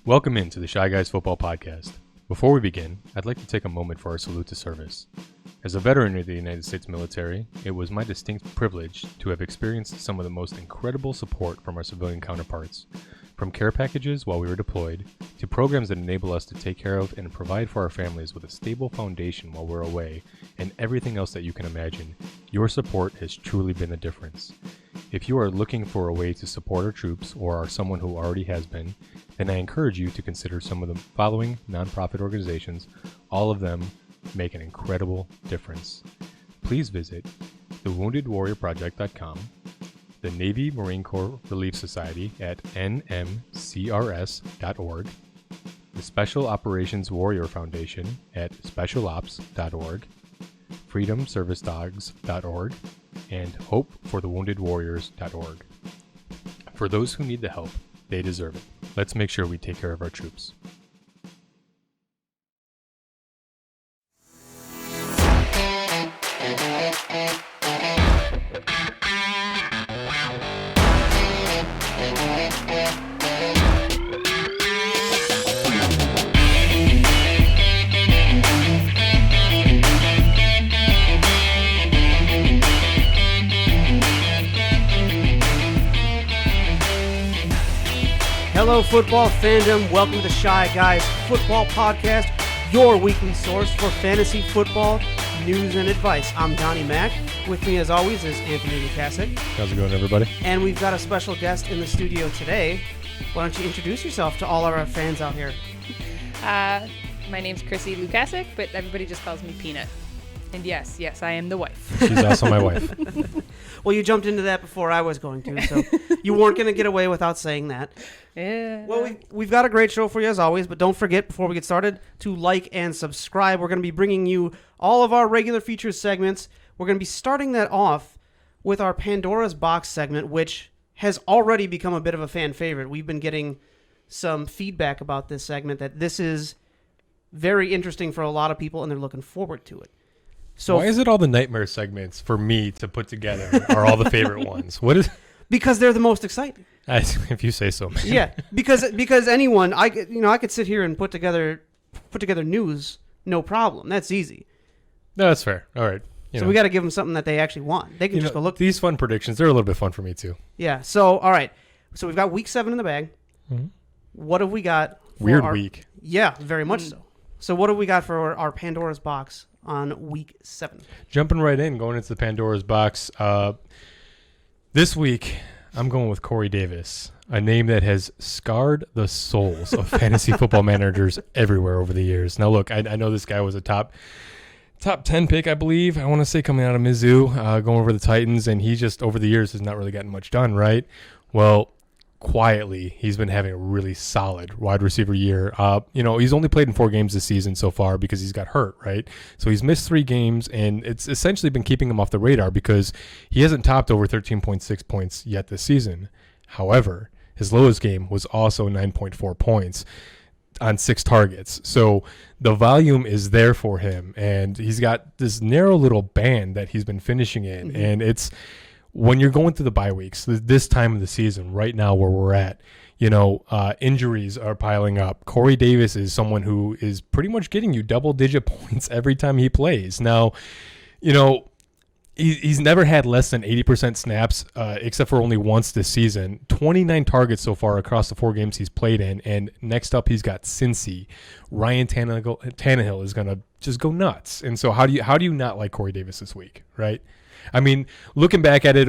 Welcome into the ChiGuys Football Podcast. Before we begin, I'd like to take a moment for our salute to service. As a veteran of the United States military, it was my distinct privilege to have experienced some of the most incredible support from our civilian counterparts, from care packages while we were deployed, to programs that enable us to take care of and provide for our families with a stable foundation while we're away, and everything else that you can imagine. Your support has truly been the difference. If you are looking for a way to support our troops or are someone who already has been, then I encourage you to consider some of the following nonprofit organizations. All of them make an incredible difference. Please visit thewoundedwarriorproject.com, the Navy Marine Corps Relief Society at nmcrs.org, the Special Operations Warrior Foundation at specialops.org, freedomservicedogs.org, and hopeforthewoundedwarriors.org. For those who need the help, they deserve it. Let's make sure we take care of our troops. Hello, football fandom. Welcome to the Shy Guys Football Podcast, your weekly source for fantasy football news and advice. I'm Donnie Mack. With me, as always, is Anthony Lukasic. How's it going, everybody? And we've got a special guest in the studio today. Why don't you introduce yourself to all of our fans out here? My name's Chrissy Lukasic, but everybody just calls me Peanut. And yes, I am the wife. She's also my wife. Well, you jumped into that before I was going to, so you weren't going to get away without saying that. Yeah. Well, we've got a great show for you as always, but don't forget, before we get started, to like and subscribe. We're going to be bringing you all of our regular features segments. We're going to be starting that off with our Pandora's Box segment, which has already become a bit of a fan favorite. We've been getting some feedback about this segment, that this is very interesting for a lot of people, and they're looking forward to it. So why is it all the nightmare segments for me to put together are all the favorite ones? What is? Because they're the most exciting. If you say so, man. Yeah, because anyone, I could sit here and put together news, no problem. That's easy. No, that's fair. All right. So we got to give them something that they actually want. They can just go look. These fun predictions, they're a little bit fun for me too. Yeah. So all right. So we've got week 7 in the bag. Mm-hmm. What have we got? Weird week. Yeah, very much so. So what have we got for our Pandora's box on week 7? Jumping right in, going into the Pandora's box. This week, I'm going with Corey Davis, a name that has scarred the souls of fantasy football managers everywhere over the years. Now, look, I know this guy was a top 10 pick, I believe. I want to say coming out of Mizzou, going over the Titans, and he just, over the years, has not really gotten much done, right? Well, quietly, he's been having a really solid wide receiver year. He's only played in 4 games this season so far because he's got hurt, right? So he's missed 3 games, and it's essentially been keeping him off the radar because he hasn't topped over 13.6 points yet this season. However, his lowest game was also 9.4 points on 6 targets. So the volume is there for him, and he's got this narrow little band that he's been finishing in, mm-hmm. and it's when you're going through the bye weeks, this time of the season, right now where we're at, injuries are piling up. Corey Davis is someone who is pretty much getting you double-digit points every time he plays. Now, he's never had less than 80% snaps, except for only once this season. 29 targets so far across the 4 games he's played in. And next up, he's got Cincy. Ryan Tannehill is going to just go nuts. And so how do you not like Corey Davis this week, right? I mean, looking back at it,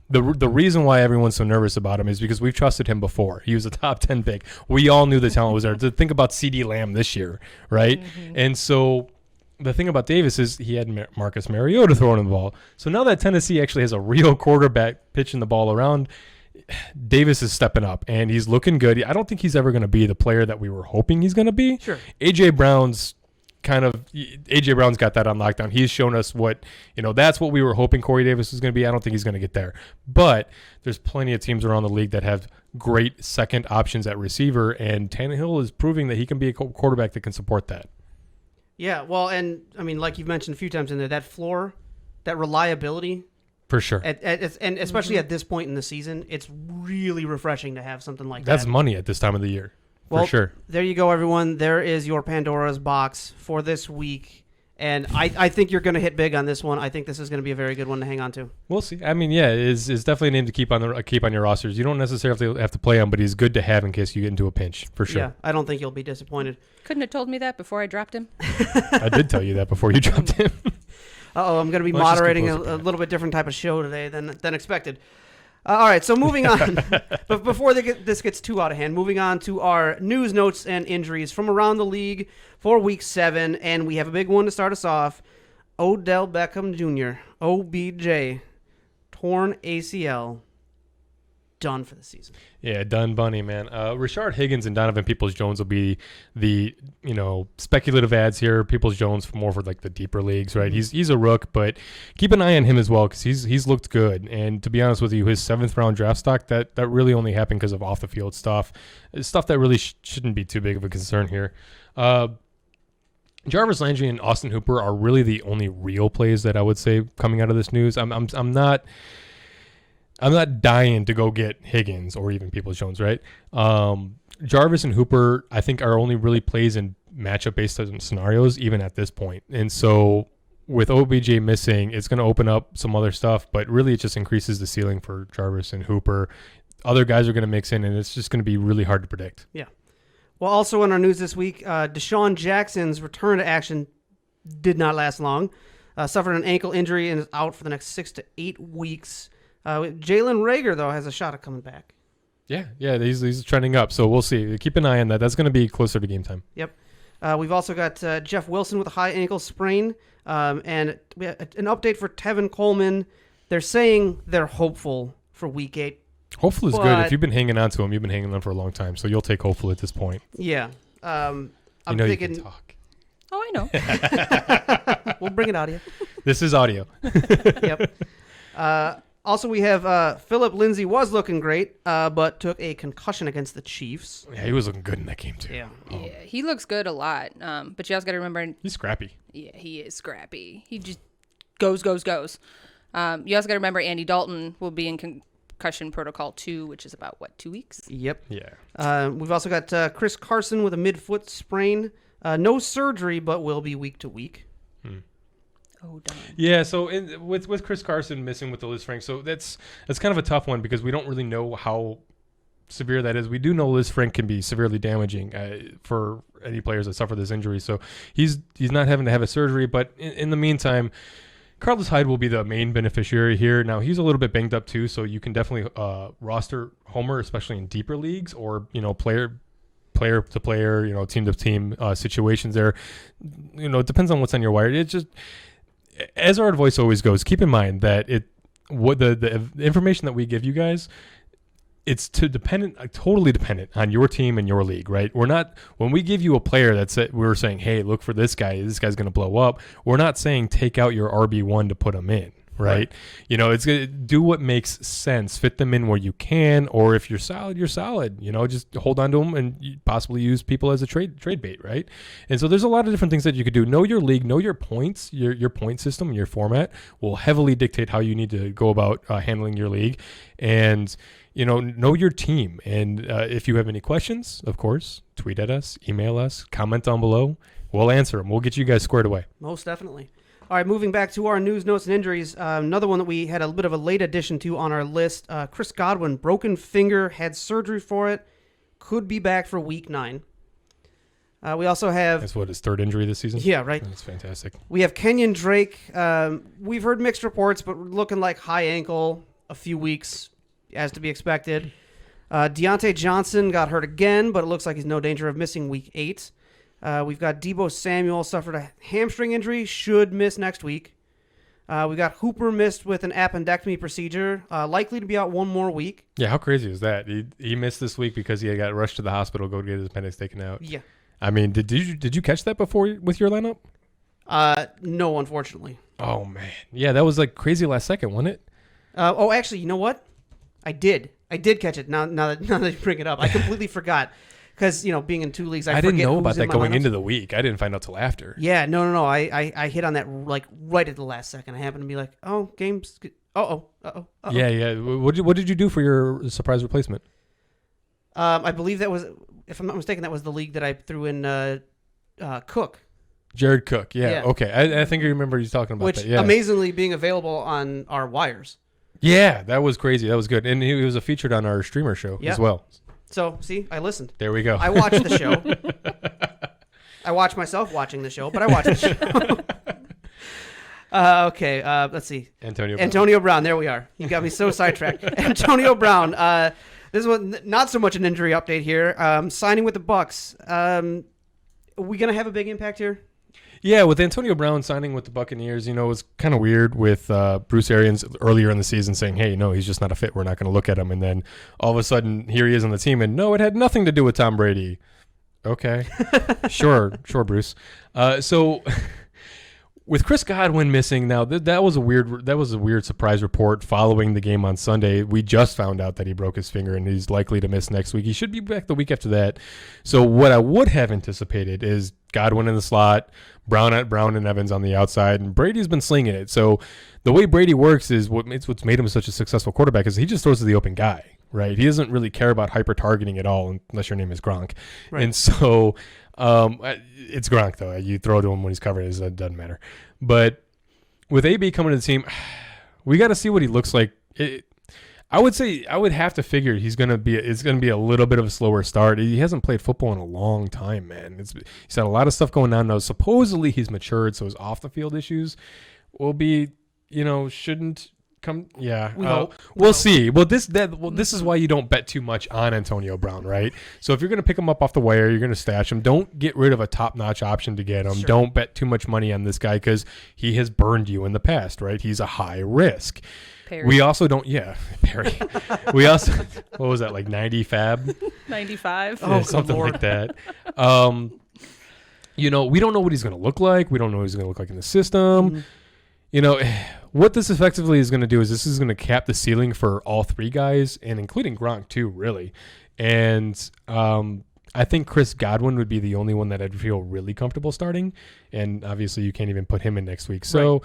the reason why everyone's so nervous about him is because we've trusted him before. He was a top 10 pick. We all knew the talent was there. To think about CeeDee Lamb this year, right? Mm-hmm. And so the thing about Davis is he had Marcus Mariota throwing the ball. So now that Tennessee actually has a real quarterback pitching the ball around, Davis is stepping up, and he's looking good. I don't think he's ever going to be the player that we were hoping he's going to be. Sure. A.J. Brown's got that on lockdown. He's shown us that's what we were hoping Corey Davis was going to be. I don't think he's going to get there. But there's plenty of teams around the league that have great second options at receiver, and Tannehill is proving that he can be a quarterback that can support that. Yeah, well, and I mean, like you've mentioned a few times in there, that floor, that reliability. For sure. And especially at this point in the season, it's really refreshing to have something like that. That's money at this time of the year. Well, for sure. there you go, everyone. There is your Pandora's box for this week. And I think you're going to hit big on this one. I think this is going to be a very good one to hang on to. We'll see. I mean, yeah, it's definitely a name to keep on your rosters. You don't necessarily have to play him, but he's good to have in case you get into a pinch, for sure. Yeah, I don't think you'll be disappointed. Couldn't have told me that before I dropped him. I did tell you that before you dropped him. Uh-oh, I'm going to be Let's just get moderating a closer. little bit different type of show today than expected. All right, so moving on. But before this gets too out of hand, moving on to our news, notes, and injuries from around the league for Week 7. And we have a big one to start us off. Odell Beckham Jr., OBJ, torn ACL, done for the season. Yeah, done bunny, man. Rashard Higgins and Donovan Peoples-Jones will be the, speculative ads here. Peoples-Jones more for like the deeper leagues, right? He's a rook, but keep an eye on him as well because he's looked good. And to be honest with you, his 7th round draft stock, that really only happened because of off the field stuff. Stuff that really shouldn't be too big of a concern here. Jarvis Landry and Austin Hooper are really the only real plays that I would say coming out of this news. I'm not dying to go get Higgins or even Peoples-Jones, right? Jarvis and Hooper, I think, are only really plays in matchup-based scenarios, even at this point. And so with OBJ missing, it's going to open up some other stuff, but really it just increases the ceiling for Jarvis and Hooper. Other guys are going to mix in, and it's just going to be really hard to predict. Yeah. Well, also in our news this week, Deshaun Jackson's return to action did not last long. Suffered an ankle injury and is out for the next 6 to 8 weeks. Jalen Reagor, though, has a shot at coming back. Yeah, he's trending up, so we'll see. Keep an eye on that. That's going to be closer to game time. Yep. We've also got Jeff Wilson with a high ankle sprain, and we have an update for Tevin Coleman. They're saying they're hopeful for Week 8. Hopeful is good. If you've been hanging on to him, you've been hanging on for a long time, so you'll take hopeful at this point. Yeah. I'm you thinking. can talk. Oh, I know. We'll bring it out of you. This is audio. Yep. Also, we have Philip Lindsay was looking great, but took a concussion against the Chiefs. Yeah, he was looking good in that game, too. Yeah. Yeah, he looks good a lot. But you also got to remember. He's scrappy. Yeah, he is scrappy. He just goes. You also got to remember Andy Dalton will be in concussion protocol 2, which is about, 2 weeks? Yep. Yeah. We've also got Chris Carson with a midfoot sprain. No surgery, but will be week to week. Oh, darn. Yeah, so with Chris Carson missing with the Liz Frank, so that's kind of a tough one because we don't really know how severe that is. We do know Liz Frank can be severely damaging for any players that suffer this injury. So he's not having to have a surgery, but in the meantime, Carlos Hyde will be the main beneficiary here. Now, he's a little bit banged up too, so you can definitely roster Homer, especially in deeper leagues or, player to player, team to team situations there. It depends on what's on your wire. It just, as our advice always goes, keep in mind that the information that we give you guys, it's totally dependent on your team and your league, right? When we give you a player we're saying, hey, look for this guy's going to blow up. We're not saying take out your RB1 to put him in, right? It's going to do what makes sense, fit them in where you can, or if you're solid, you're solid, just hold on to them and you possibly use people as a trade bait, right? And so there's a lot of different things that you could do. Know your league, know your points, your point system, your format will heavily dictate how you need to go about handling your league. And know your team. And if you have any questions, of course, tweet at us, email us, comment down below. We'll answer them. We'll get you guys squared away. Most definitely. All right, moving back to our news, notes, and injuries. Another one that we had a bit of a late addition to on our list. Chris Godwin, broken finger, had surgery for it. Could be back for Week 9. We also have... That's his third injury this season? Yeah, right. That's fantastic. We have Kenyon Drake. We've heard mixed reports, but looking like high ankle, a few weeks, as to be expected. Deontay Johnson got hurt again, but it looks like he's no danger of missing Week 8. We've got Deebo Samuel suffered a hamstring injury, should miss next week. We got Hooper missed with an appendectomy procedure, likely to be out one more week. Yeah, how crazy is that? He missed this week because he got rushed to the hospital to go get his appendix taken out. Yeah. I mean, did you catch that before with your lineup? No, unfortunately. Oh man, yeah, that was like crazy last second, wasn't it? Actually, you know what? I did catch it. Now that you bring it up, I completely forgot. Because, being in 2 leagues, I didn't know who's about that in my going lineups. into the week. I didn't find out till after. Yeah, no. I hit on that right at the last second. I happened to be like, oh, game's good. Yeah. What did you do for your surprise replacement? I believe that was if I'm not mistaken, that was the league that I threw in Cook. Jared Cook. Yeah. Yeah. Okay. I think I remember you talking about Which that. Yeah. amazingly being available on our wires. Yeah, that was crazy. That was good. And he was a featured on our streamer show Yeah. as well. So, see, I listened. There we go. I watched the show. I watch myself watching the show, but I watch the show. Okay, let's see. Antonio Brown. There we are. You got me so sidetracked. Antonio Brown. This was not so much an injury update here. Signing with the Bucks. Are we going to have a big impact here? Yeah, with Antonio Brown signing with the Buccaneers, it was kind of weird with Bruce Arians earlier in the season saying, hey, no, he's just not a fit. We're not going to look at him. And then all of a sudden, here he is on the team. And no, it had nothing to do with Tom Brady. Okay. Sure, Bruce. So with Chris Godwin missing now, that was a weird surprise report following the game on Sunday. We just found out that he broke his finger and he's likely to miss next week. He should be back the week after that. So what I would have anticipated is Godwin in the slot, Brown and Evans on the outside, and Brady's been slinging it. So the way Brady works is what's made him such a successful quarterback is he just throws to the open guy. Right, he doesn't really care about hyper targeting at all, unless your name is Gronk. Right. And so, it's Gronk though. You throw to him when he's covered; it doesn't matter. But with AB coming to the team, we got to see what he looks like. I would say I would have to figure it's going to be a little bit of a slower start. He hasn't played football in a long time, man. He's had a lot of stuff going on now. Supposedly he's matured, so his off the field issues will be, shouldn't. We'll see. Well, this is why you don't bet too much on Antonio Brown, right? So if you're going to pick him up off the wire, you're going to stash him. Don't get rid of a top-notch option to get him. Sure. Don't bet too much money on this guy because he has burned you in the past, right? He's a high risk. Perry. We also don't, Perry. We also, what was that, like 90 fab? 95? Yeah, something like that. We don't know what he's going to look like. We don't know what he's going to look like in the system. Mm-hmm. What this effectively is going to do is this is going to cap the ceiling for all three guys, and including Gronk too, really. And I think Chris Godwin would be the only one that I'd feel really comfortable starting. And obviously, you can't even put him in next week. So,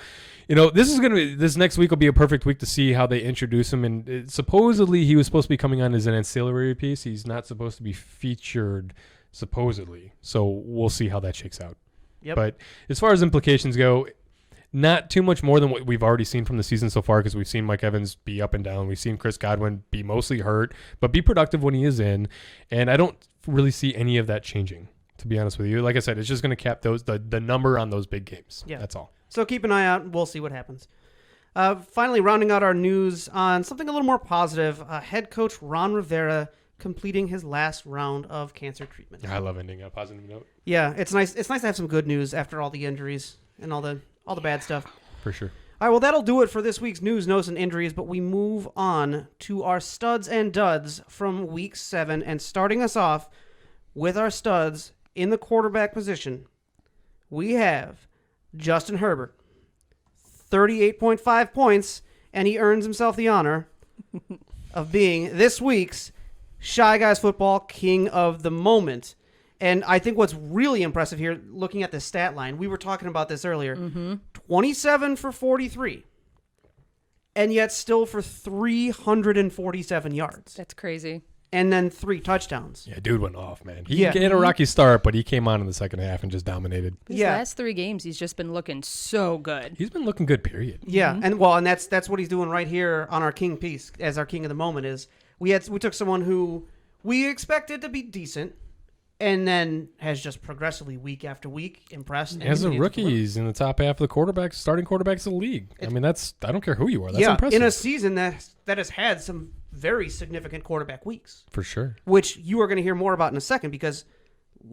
right. This next week will be a perfect week to see how they introduce him. And supposedly, he was supposed to be coming on as an ancillary piece. He's not supposed to be featured, supposedly. So we'll see how that shakes out. Yep. But as far as implications go, not too much more than what we've already seen from the season so far, because we've seen Mike Evans be up and down. We've seen Chris Godwin be mostly hurt, but be productive when he is in. And I don't really see any of that changing, to be honest with you. Like I said, it's just going to cap the number on those big games. Yeah. That's all. So keep an eye out. We'll see what happens. Finally, rounding out our news on something a little more positive, head coach Ron Rivera completing his last round of cancer treatment. I love ending on a positive note. Yeah, it's nice. It's nice to have some good news after all the injuries and all the bad stuff. For sure. All right, well, that'll do it for this week's news, notes, and injuries, but we move on to our studs and duds from Week 7, and starting us off with our studs in the quarterback position, we have Justin Herbert, 38.5 points, and he earns himself the honor of being this week's ChiGuys Football King of the Moment. And I think what's really impressive here, looking at the stat line, we were talking about this earlier, 27 for 43, and yet still for 347 yards. That's crazy. And then 3 touchdowns. Yeah, dude went off, man. He had a rocky start, but he came on in the second half and just dominated. His last 3 games, he's just been looking so good. He's been looking good, period. Yeah, and that's what he's doing right here on our king piece as our king of the moment is we took someone who we expected to be decent, and then has just progressively week after week impressed. As a rookie, he's in the top half of the starting quarterbacks of the league. I don't care who you are. That's impressive. In a season that has had some very significant quarterback weeks. For sure. Which you are going to hear more about in a second, because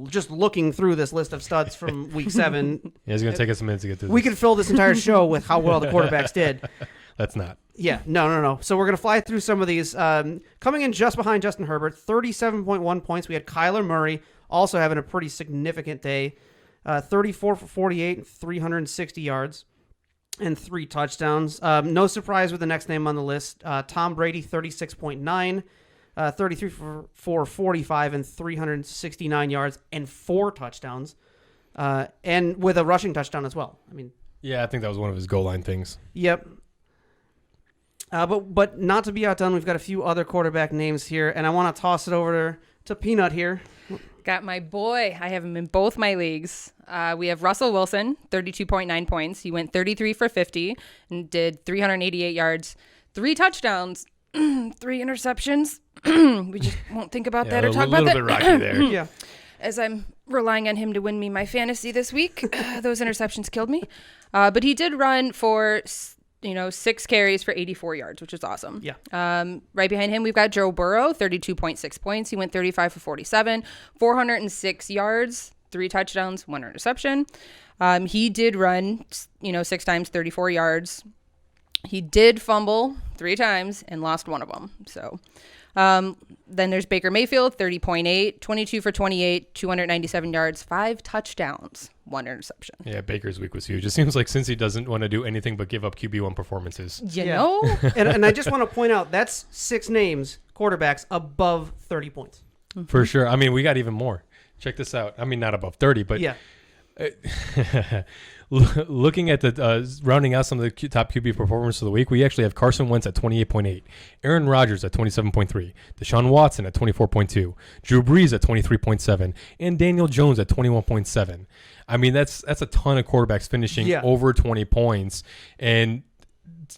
just looking through this list of studs from Week 7. It's going to take us a minute to get through this. We could fill this entire show with how well the quarterbacks did. Let's not. Yeah, no. So we're going to fly through some of these. Coming in just behind Justin Herbert, 37.1 points. We had Kyler Murray also having a pretty significant day. 34 for 48 and 360 yards and 3 touchdowns. No surprise with the next name on the list. Tom Brady, 36.9, 33 for 45 and 369 yards and 4 touchdowns. And with a rushing touchdown as well. Yeah, I think that was one of his goal line things. Yep. But not to be outdone, we've got a few other quarterback names here, and I want to toss it over to Peanut here. Got my boy. I have him in both my leagues. We have Russell Wilson, 32.9 points. He went 33 for 50 and did 388 yards, 3 touchdowns, 3 interceptions. We just won't think about that or talk about that. A little bit rocky there. Yeah. As I'm relying on him to win me my fantasy this week. Those interceptions killed me. But he did run for 6 carries for 84 yards, which is awesome. Yeah. Right behind him, we've got Joe Burrow, 32.6 points. He went 35 for 47, 406 yards, 3 touchdowns, 1 interception. He did run, 6 times, 34 yards. He did fumble 3 times and lost 1 of them. So then there's Baker Mayfield, 30.8, 22 for 28, 297 yards, 5 touchdowns, 1 interception. Yeah, Baker's week was huge. It seems like since he doesn't want to do anything but give up QB1 performances. You know? and I just want to point out, that's 6 names, quarterbacks, above 30 points. For sure. I mean, we got even more. Check this out. I mean, not above 30, but yeah. Looking at the rounding out some of the top QB performers of the week, we actually have Carson Wentz at 28.8, Aaron Rodgers at 27.3, Deshaun Watson at 24.2, Drew Brees at 23.7, and Daniel Jones at 21.7. I mean, that's a ton of quarterbacks finishing over 20 points. And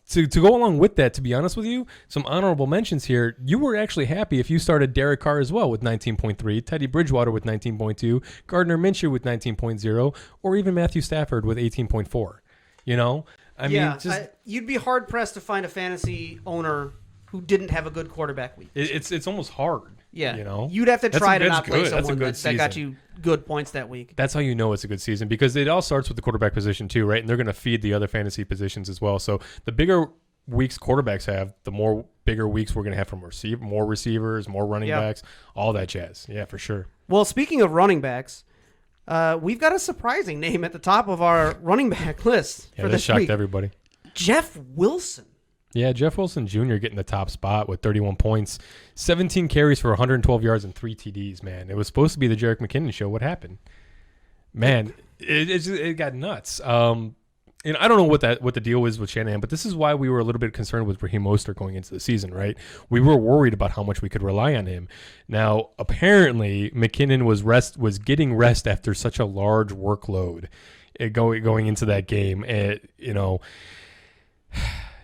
to go along with that, to be honest with you, some honorable mentions here. You were actually happy if you started Derek Carr as well with 19.3, Teddy Bridgewater with 19.2, Gardner Minshew with 19.0, or even Matthew Stafford with 18.4. I mean, you'd be hard pressed to find a fantasy owner who didn't have a good quarterback week. It's almost hard. Yeah, you'd have to try to not play someone that got you good points that week. That's how you know it's a good season, because it all starts with the quarterback position too, right? And they're going to feed the other fantasy positions as well. So the bigger weeks quarterbacks have, the more bigger weeks we're going to have from more receivers, more running backs, all that jazz. Yeah, for sure. Well, speaking of running backs, we've got a surprising name at the top of our running back list for this shocked week. Everybody. Jeff Wilson. Yeah, Jeff Wilson Jr. getting the top spot with 31 points, 17 carries for 112 yards and 3 TDs, man. It was supposed to be the Jerick McKinnon show. What happened? Man, it got nuts. And I don't know what the deal is with Shanahan, but this is why we were a little bit concerned with Raheem Mostert going into the season, right? We were worried about how much we could rely on him. Now, apparently, McKinnon was getting rest after such a large workload going into that game.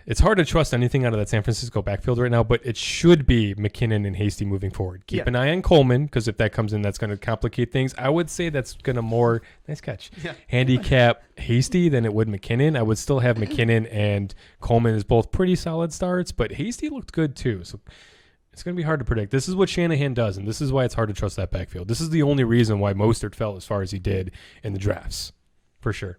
It's hard to trust anything out of that San Francisco backfield right now, but it should be McKinnon and Hasty moving forward. Keep an eye on Coleman, because if that comes in, that's going to complicate things. I would say that's going to more, nice catch, handicap Hasty than it would McKinnon. I would still have McKinnon and Coleman as both pretty solid starts, but Hasty looked good too. So it's going to be hard to predict. This is what Shanahan does, and this is why it's hard to trust that backfield. This is the only reason why Mostert fell as far as he did in the drafts, for sure.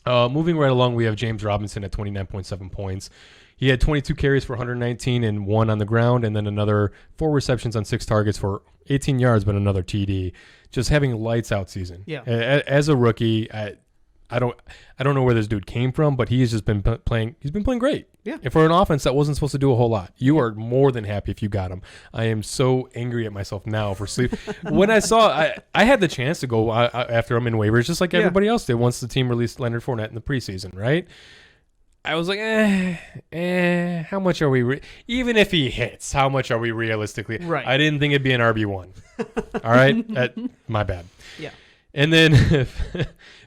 Moving right along, we have James Robinson at 29.7 points. He had 22 carries for 119 and 1 on the ground, and then another 4 receptions on 6 targets for 18 yards, but another TD. Just having a lights out season. Yeah. As a rookie, I don't know where this dude came from, but he's just been playing. He's been playing great. Yeah. And for an offense that wasn't supposed to do a whole lot, you are more than happy if you got him. I am so angry at myself now for sleep. When I saw, I had the chance to go after him in waivers, just like everybody else did once the team released Leonard Fournette in the preseason, right? I was like, how much are we? Even if he hits, how much are we realistically? Right. I didn't think it'd be an RB1. All right, my bad. Yeah. And then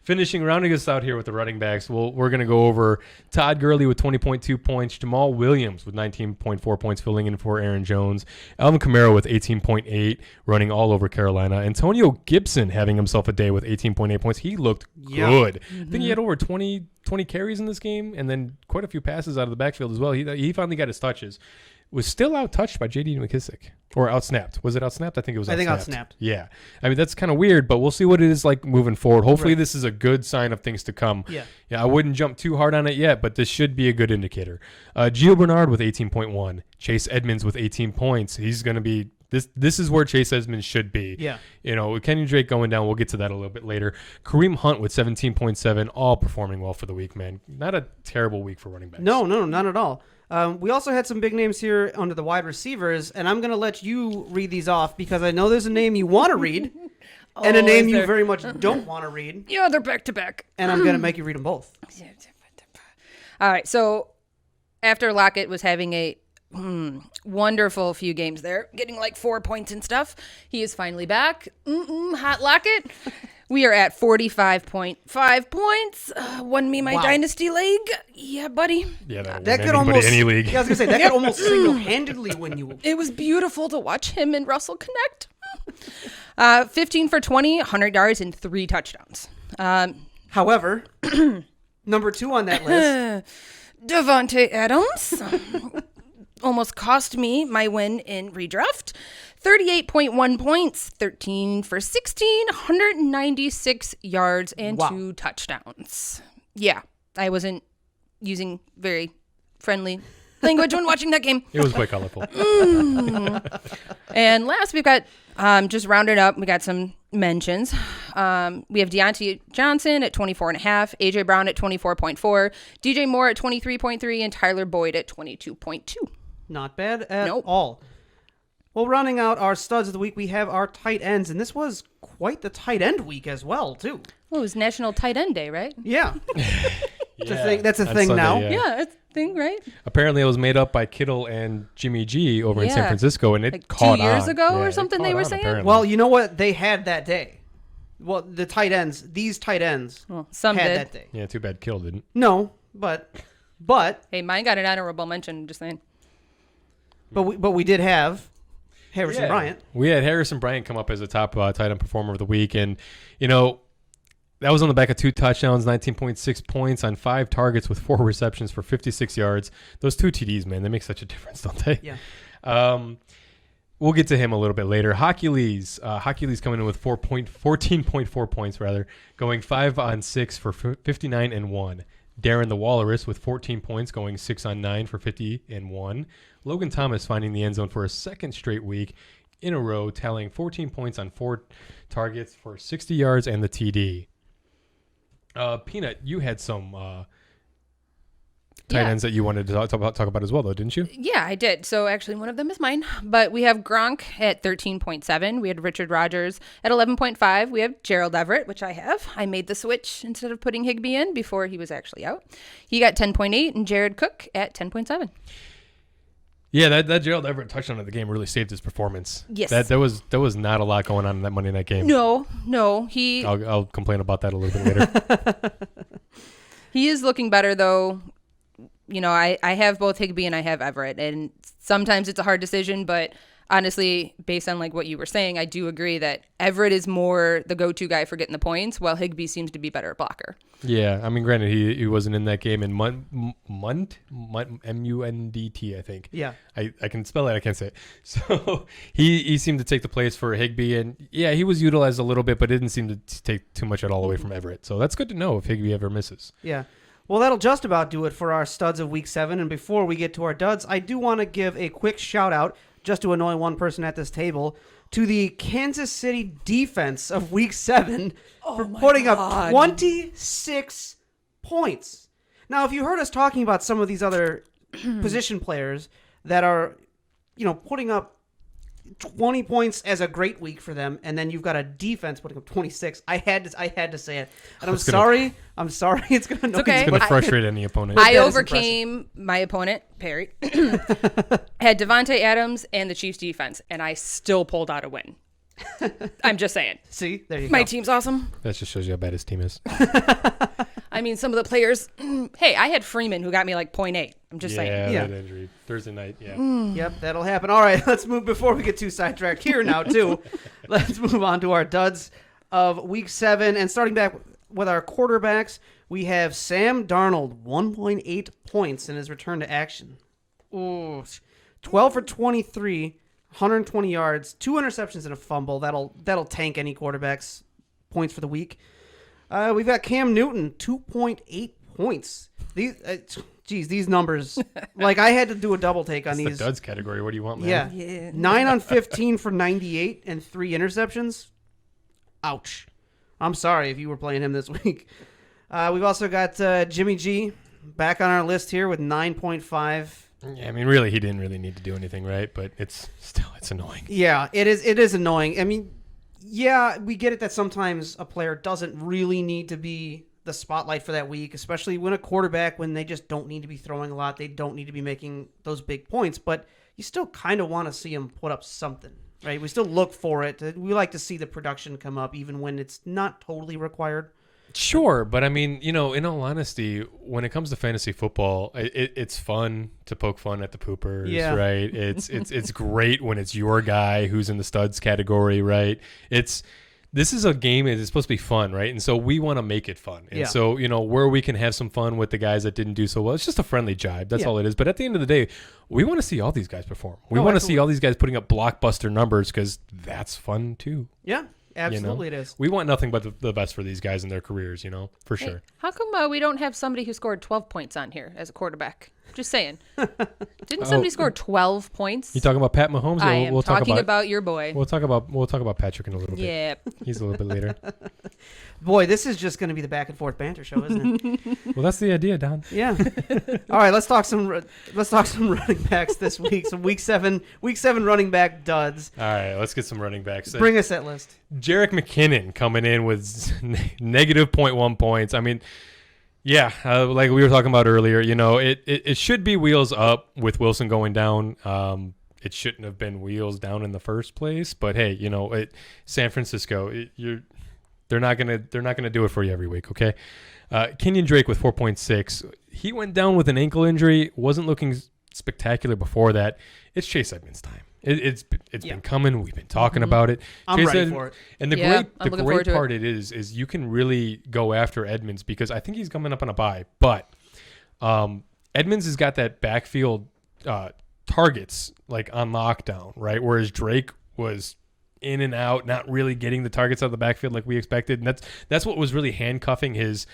rounding us out here with the running backs, we're going to go over Todd Gurley with 20.2 points, Jamal Williams with 19.4 points filling in for Aaron Jones, Alvin Kamara with 18.8 running all over Carolina, Antonio Gibson having himself a day with 18.8 points. He looked good. Mm-hmm. I think he had over 20 carries in this game, and then quite a few passes out of the backfield as well. He finally got his touches. Was still out-touched by J.D. McKissick. Or out-snapped. Was it out-snapped? I think it was out-snapped. I think out-snapped. Yeah. I mean, that's kind of weird, but we'll see what it is like moving forward. Hopefully this is a good sign of things to come. Yeah. I wouldn't jump too hard on it yet, but this should be a good indicator. Gio Bernard with 18.1. Chase Edmonds with 18 points. He's going to be... This is where Chase Edmonds should be. Yeah. With Kenny Drake going down, we'll get to that a little bit later. Kareem Hunt with 17.7, all performing well for the week, man. Not a terrible week for running backs. No, not at all. We also had some big names here under the wide receivers, and I'm going to let you read these off because I know there's a name you want to read and a name you very much don't want to read. Yeah, they're back to back. And I'm going to make you read them both. All right, so after Lockett was having a wonderful few games there, getting like 4 points and stuff. He is finally back. Hot locket. We are at 45.5 points. Won me my Dynasty League. Yeah, buddy. Yeah, that could almost any league. Yeah, I was gonna say that could almost single-handedly win you. It was beautiful to watch him and Russell connect. 15 for 20, 100 yards, and 3 touchdowns. However, number 2 on that list, Devontae Adams almost cost me my win in redraft. 38.1 points, 13 for 16, 196 yards, and 2 touchdowns. Yeah, I wasn't using very friendly language when watching that game. It was quite colorful. And last, we've got, just rounded up, we got some mentions. We have Deontay Johnson at 24.5, A.J. Brown at 24.4, DJ Moore at 23.3, and Tyler Boyd at 22.2. not bad at all. Well, rounding out our studs of the week, we have our tight ends, and this was quite the tight end week as well, too. Well, it was National Tight End Day, right? Yeah. Yeah, that's a on thing Sunday, now. Yeah, it's a thing, right? Apparently, it was made up by Kittle and Jimmy G over in San Yeah. Francisco, and it Like caught 2 years on. ago or Yeah, it something they caught were on, saying? apparently. Well, you know what they had that day? Well, these tight ends Well, some had did. that day. Yeah, too bad Kittle didn't. No, but Hey, mine got an honorable mention, just saying. we did have Harrison Bryant. We had Harrison Bryant come up as a top tight end performer of the week, and that was on the back of 2 touchdowns, 19.6 points on 5 targets with 4 receptions for 56 yards. Those 2 TDs, man, they make such a difference, don't they? Yeah. We'll get to him a little bit later. Hockey's coming in with 14.4 points, rather, going 5 on 6 for 59 and 1. Darren the Walrus with 14 points, going 6 on 9 for 50 and 1. Logan Thomas finding the end zone for a second straight week in a row, tallying 14 points on 4 targets for 60 yards and the TD. Peanut, you had some tight ends that you wanted to talk about as well, though, didn't you? Yeah, I did. So actually, one of them is mine. But we have Gronk at 13.7. We had Richard Rodgers at 11.5. We have Gerald Everett, which I have. I made the switch instead of putting Higbee in before he was actually out. He got 10.8, and Jared Cook at 10.7. Yeah, that Gerald Everett touchdown of the game really saved his performance. Yes. There was not a lot going on in that Monday night game. No. I'll complain about that a little bit later. He is looking better, though. I have both Higbee and I have Everett, and sometimes it's a hard decision, but honestly, based on like what you were saying, I do agree that Everett is more the go-to guy for getting the points, while Higbee seems to be better blocker. Yeah, I mean, granted, he wasn't in that game in Mundt, M-U-N-D-T, I think. Yeah. I can spell it, I can't say it. So he seemed to take the place for Higbee, and yeah, he was utilized a little bit, but didn't seem to take too much at all away from Everett. So that's good to know if Higbee ever misses. Yeah. Well, that'll just about do it for our studs of Week 7. And before we get to our duds, I do want to give a quick shout-out, just to annoy one person at this table, to the Kansas City defense of Week 7 for putting up 26 points. Now, if you heard us talking about some of these other position players that are, putting up 20 points as a great week for them, and then you've got a defense putting up 26. I had to say it, and I'm sorry. It's gonna annoy okay. It's going to frustrate any opponent. I overcame my opponent, Perry. Had Devontae Adams and the Chiefs defense, and I still pulled out a win. I'm just saying. See, there you go. My team's awesome. That just shows you how bad his team is. I mean, some of the players. Hey, I had Freeman who got me like 0.8. I'm just saying. Yeah. That injury Thursday night. Yeah. Yep, that'll happen. All right, let's move before we get too sidetracked here now, too. Let's move on to our duds of Week 7. And starting back with our quarterbacks, we have Sam Darnold, 1.8 points in his return to action. Ooh, 12 for 23, 120 yards, 2 interceptions and a fumble. That'll tank any quarterback's points for the week. We've got Cam Newton, 2.8 points. These numbers. Like, I had to do a double take on It's these. the duds category. What do you want, man? Yeah. 9 on 15 for 98 and 3 interceptions. Ouch. I'm sorry if you were playing him this week. We've also got Jimmy G back on our list here with 9.5. Yeah, I mean, really, he didn't really need to do anything, right? But it's annoying. Yeah, it is annoying. I mean, yeah, we get it that sometimes a player doesn't really need to be the spotlight for that week, especially when a quarterback, when they just don't need to be throwing a lot, they don't need to be making those big points, but you still kind of want to see them put up something, right? We still look for it. We like to see the production come up even when it's not totally required. Sure, but I mean, in all honesty, when it comes to fantasy football, it's fun to poke fun at the poopers, right? It's great when it's your guy who's in the studs category, right? This is a game and it's supposed to be fun, right? And so we want to make it fun. And so, where we can have some fun with the guys that didn't do so well, it's just a friendly jibe. That's all it is. But at the end of the day, we want to see all these guys perform. We want to see all these guys putting up blockbuster numbers because that's fun too. Yeah. Absolutely, it is. We want nothing but the best for these guys in their careers, for sure. Hey, how come we don't have somebody who scored 12 points on here as a quarterback? Just saying. Didn't somebody score 12 points? You talking about Pat Mahomes? I am talking about your boy. We'll talk about Patrick in a little bit. Yeah. He's a little bit later. Boy, this is just going to be the back and forth banter show, isn't it? Well, that's the idea, Don. Yeah. All right, let's talk some running backs this week. Some week seven running back duds. All right, let's get some running backs. Bring us that list. Jerick McKinnon coming in with negative 0.1 points. I mean, yeah, like we were talking about earlier, it should be wheels up with Wilson going down. It shouldn't have been wheels down in the first place. But hey, San Francisco, they're not gonna do it for you every week, okay? Kenyon Drake with 4.6. He went down with an ankle injury. Wasn't looking spectacular before that. It's Chase Edmonds' time. It's been coming. We've been talking about it. I'm ready for it. And the great part is you can really go after Edmonds because I think he's coming up on a bye. But Edmonds has got that backfield targets like on lockdown, right? Whereas Drake was in and out, not really getting the targets out of the backfield like we expected. And that's what was really handcuffing his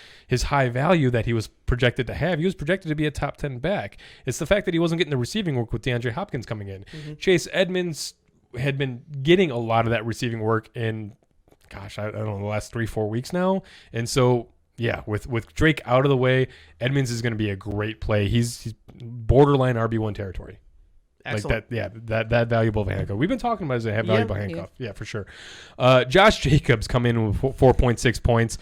high value that he was projected to have. He was projected to be a top 10 back. It's the fact that he wasn't getting the receiving work with DeAndre Hopkins coming in. Mm-hmm. Chase Edmonds had been getting a lot of that receiving work in, I don't know, the last 3-4 weeks now. And so, yeah, with Drake out of the way, Edmonds is going to be a great play. He's borderline RB1 territory. Excellent. Like that valuable of a handcuff. We've been talking about as a valuable handcuff. Yeah, for sure. Josh Jacobs come in with 4.6 points.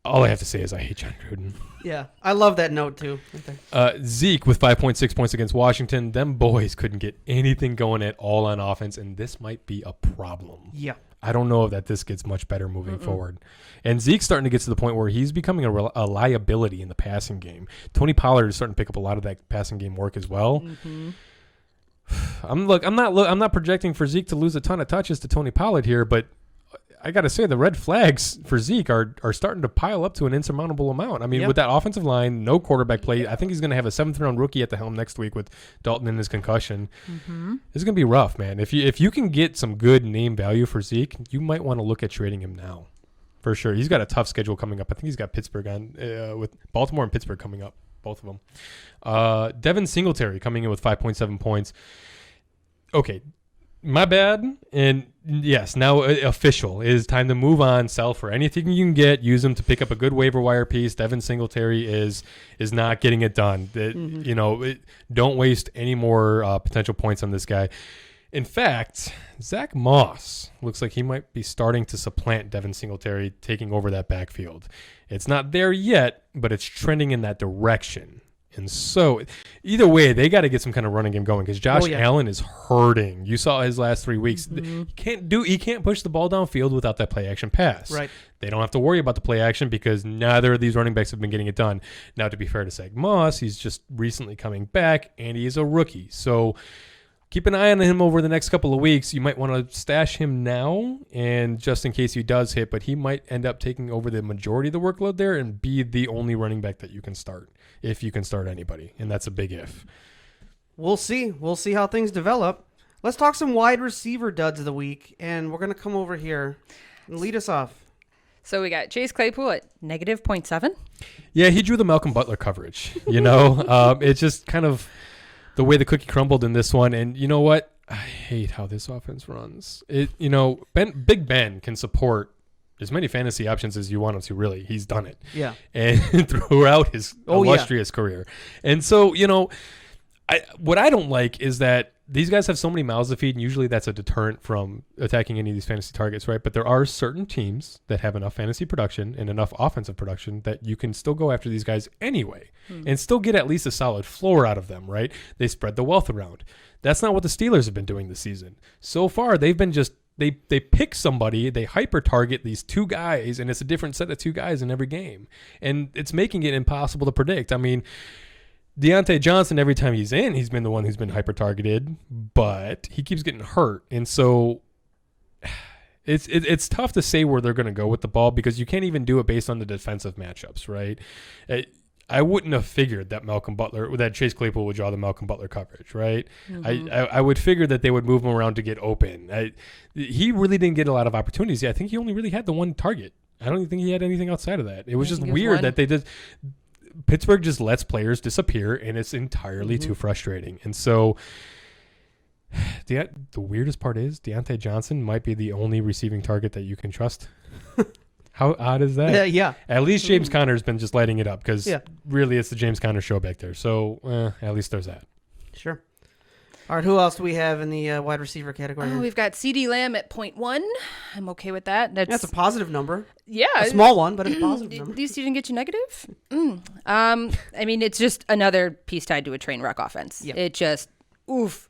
All I have to say is I hate John Gruden. Yeah, I love that note too. Zeke with 5.6 points against Washington. Them boys couldn't get anything going at all on offense, and this might be a problem. Yeah. I don't know that this gets much better moving forward. And Zeke's starting to get to the point where he's becoming a liability in the passing game. Tony Pollard is starting to pick up a lot of that passing game work as well. Mm-hmm. I'm not projecting for Zeke to lose a ton of touches to Tony Pollard here, but I got to say the red flags for Zeke are starting to pile up to an insurmountable amount. I mean, with that offensive line, no quarterback play, I think he's going to have a 7th-round rookie at the helm next week with Dalton and his concussion. Mm-hmm. It's going to be rough, man. If you can get some good name value for Zeke, you might want to look at trading him now. For sure. He's got a tough schedule coming up. I think he's got Pittsburgh with Baltimore and Pittsburgh coming up. Both of them. Devin Singletary coming in with 5.7 points. Okay, my bad. And yes, now official. It is time to move on. Sell for anything you can get. Use them to pick up a good waiver wire piece. Devin Singletary is not getting it done. Don't waste any more potential points on this guy. In fact, Zach Moss looks like he might be starting to supplant Devin Singletary, taking over that backfield. It's not there yet, but it's trending in that direction. And so, either way, they got to get some kind of running game going because Josh Allen is hurting. You saw his last 3 weeks. Mm-hmm. He can't push the ball downfield without that play action pass. Right. They don't have to worry about the play action because neither of these running backs have been getting it done. Now, to be fair to Zach Moss, he's just recently coming back, and he is a rookie. So keep an eye on him over the next couple of weeks. You might want to stash him now, and just in case he does hit, but he might end up taking over the majority of the workload there and be the only running back that you can start, if you can start anybody, and that's a big if. We'll see. We'll see how things develop. Let's talk some wide receiver duds of the week, and we're going to come over here and lead us off. So we got Chase Claypool at negative 0.7. Yeah, he drew the Malcolm Butler coverage. It's just kind of the way the cookie crumbled in this one. And you know what? I hate how this offense runs. Big Ben can support as many fantasy options as you want him to, really. He's done it. Yeah. And throughout his illustrious career. And so, what I don't like is that these guys have so many mouths to feed, and usually that's a deterrent from attacking any of these fantasy targets, right? But there are certain teams that have enough fantasy production and enough offensive production that you can still go after these guys anyway and still get at least a solid floor out of them, right? They spread the wealth around. That's not what the Steelers have been doing this season. So far, they've been just they pick somebody, they hyper target these two guys, and it's a different set of two guys in every game. And it's making it impossible to predict. I mean, Deontay Johnson, every time he's in, he's been the one who's been hyper-targeted, but he keeps getting hurt. And so it's tough to say where they're going to go with the ball because you can't even do it based on the defensive matchups, right? I wouldn't have figured that Chase Claypool would draw the Malcolm Butler coverage, right? Mm-hmm. I would figure that they would move him around to get open. He really didn't get a lot of opportunities. I think he only really had the one target. I don't even think he had anything outside of that. It was just weird that they did. Pittsburgh just lets players disappear, and it's entirely too frustrating. And so the weirdest part is Deontay Johnson might be the only receiving target that you can trust. How odd is that? Yeah. At least James Conner's been just lighting it up because really it's the James Conner show back there. So at least there's that. Sure. All right, who else do we have in the wide receiver category? We've got CeeDee Lamb at 0.1. I'm okay with that. That's a positive number. Yeah. A small one, but it's a positive number. These didn't get you negative? I mean, it's just another piece tied to a train wreck offense. Yep. It just, oof.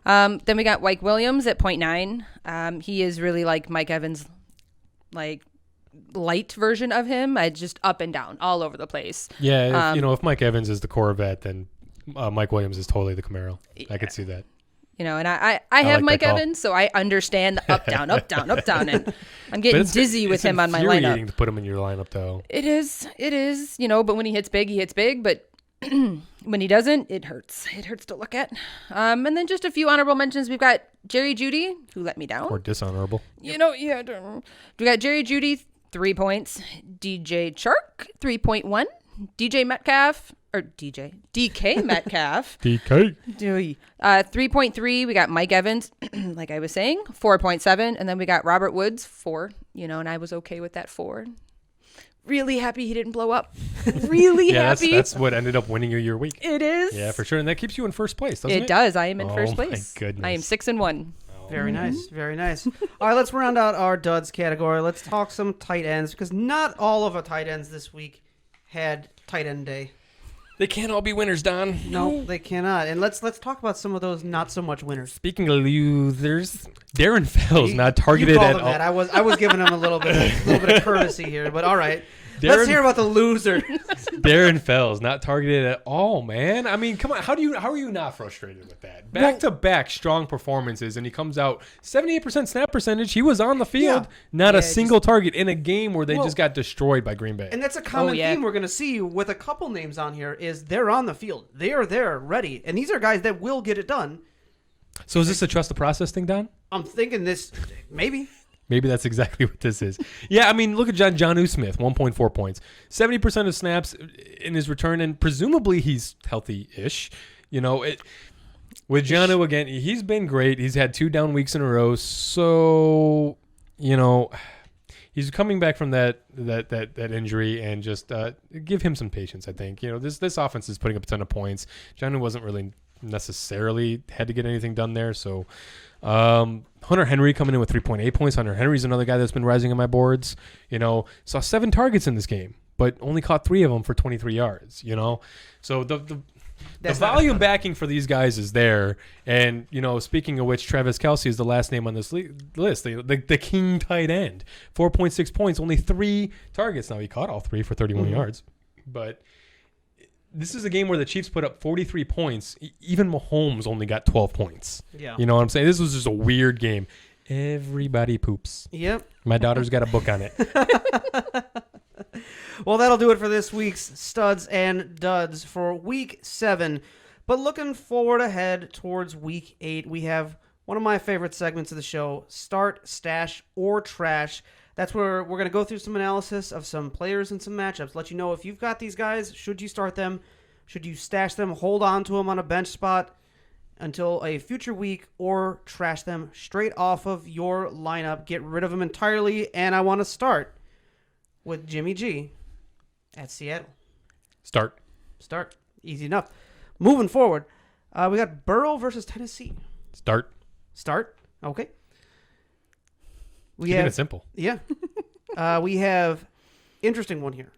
Then we got Mike Williams at 0.9. He is really like Mike Evans, like light version of him. Just up and down, all over the place. Yeah, if Mike Evans is the Corvette, then Mike Williams is totally the Camaro. Yeah. I could see that. And I have like Mike Evans, so I understand the up, down, up, down, up, down. And I'm getting dizzy with him on my lineup. It's infuriating to put him in your lineup, though. It is. But when he hits big, he hits big. But when he doesn't, it hurts. It hurts to look at. And then just a few honorable mentions. We've got Jerry Jeudy, who let me down. Or dishonorable. We got Jerry Jeudy, 3 points. DJ Chark, 3.1. DK Metcalf. DK. 3.3. We got Mike Evans, like I was saying, 4.7. And then we got Robert Woods, 4. And I was okay with that 4. Really happy he didn't blow up. Really happy. That's what ended up winning you your week. It is. Yeah, for sure. And that keeps you in first place, doesn't it? It does. I am in first place. My goodness. I am 6-1. Very nice. Very nice. All right, let's round out our duds category. Let's talk some tight ends because not all of our tight ends this week had tight end day. They can't all be winners, Don. No, they cannot. And let's talk about some of those not so much winners. Speaking of losers, Darren Fells not targeted at all. That. I was giving him a little bit of courtesy here, but all right. Let's hear about the loser. Darren Fells not targeted at all, man. I mean, come on. How are you not frustrated with that? Back-to-back strong performances, and he comes out 78% snap percentage. He was on the field, not a single target in a game where they just got destroyed by Green Bay. And that's a common theme we're going to see with a couple names on here is they're on the field. They are there, ready. And these are guys that will get it done. So is this a trust the process thing, Don? I'm thinking this, maybe. Maybe that's exactly what this is. Yeah, I mean, look at Jonnu Smith, 1.4 points. 70% of snaps in his return, and presumably he's healthy-ish. With Jonnu, again, he's been great. He's had 2 down weeks in a row. So, he's coming back from that injury, and just give him some patience, I think. This offense is putting up a ton of points. Jonnu wasn't really necessarily had to get anything done there, so... Hunter Henry coming in with 3.8 points. Hunter Henry's another guy that's been rising on my boards. Saw 7 targets in this game, but only caught 3 of them for 23 yards. So the volume backing for these guys is there. And speaking of which, Travis Kelce is the last name on this list. The king tight end, 4.6 points, only 3 targets. Now he caught all 3 for 31 yards, but. This is a game where the Chiefs put up 43 points. Even Mahomes only got 12 points. Yeah. You know what I'm saying? This was just a weird game. Everybody poops. Yep. My daughter's got a book on it. Well, that'll do it for this week's Studs and Duds for Week 7. But looking forward ahead towards Week 8, we have one of my favorite segments of the show, Start, Stash, or Trash. That's where we're going to go through some analysis of some players and some matchups. Let you know if you've got these guys, should you start them? Should you stash them, hold on to them on a bench spot until a future week, or trash them straight off of your lineup? Get rid of them entirely. And I want to start with Jimmy G at Seattle. Start. Easy enough. Moving forward, we got Burrow versus Tennessee. Start. Okay. Keeping it simple. Yeah. We have interesting one here.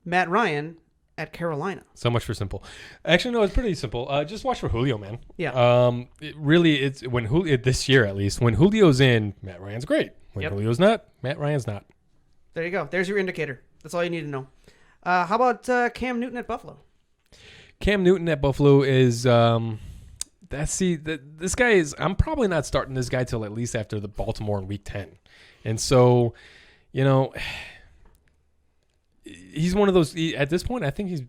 Matt Ryan at Carolina. So much for simple. Actually, no, it's pretty simple. Just watch for Julio, man. Yeah. It's when Julio, this year at least, when Julio's in, Matt Ryan's great. When Julio's not, Matt Ryan's not. There you go. There's your indicator. That's all you need to know. How about Cam Newton at Buffalo? Cam Newton at Buffalo is this guy is. I'm probably not starting this guy till at least after the Baltimore in Week 10, and so, he's one of those. At this point, I think he's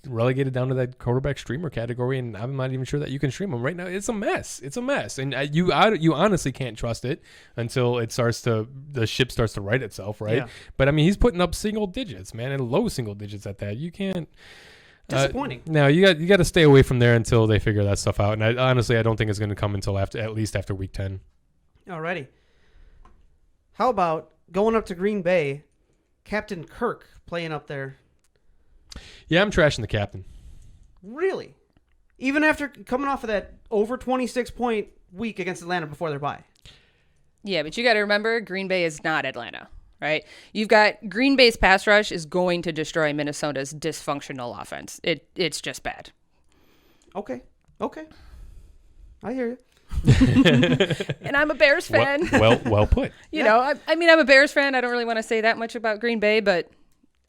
relegated down to that quarterback streamer category, and I'm not even sure that you can stream him right now. It's a mess. And you honestly can't trust it until the ship starts to right itself, right? Yeah. But I mean, he's putting up single digits, man, and low single digits at that. You can't. Disappointing. No, you got to stay away from there until they figure that stuff out. And I don't think it's going to come until at least after Week 10. Alrighty. How about going up to Green Bay, Captain Kirk playing up there? Yeah, I'm trashing the captain. Really? Even after coming off of that over 26-point week against Atlanta before their bye? Yeah, but you got to remember, Green Bay is not Atlanta, right? You've got Green Bay's pass rush is going to destroy Minnesota's dysfunctional offense. It's just bad. Okay. I hear you. And I'm a Bears fan. Well put. You know, I'm a Bears fan. I don't really want to say that much about Green Bay, but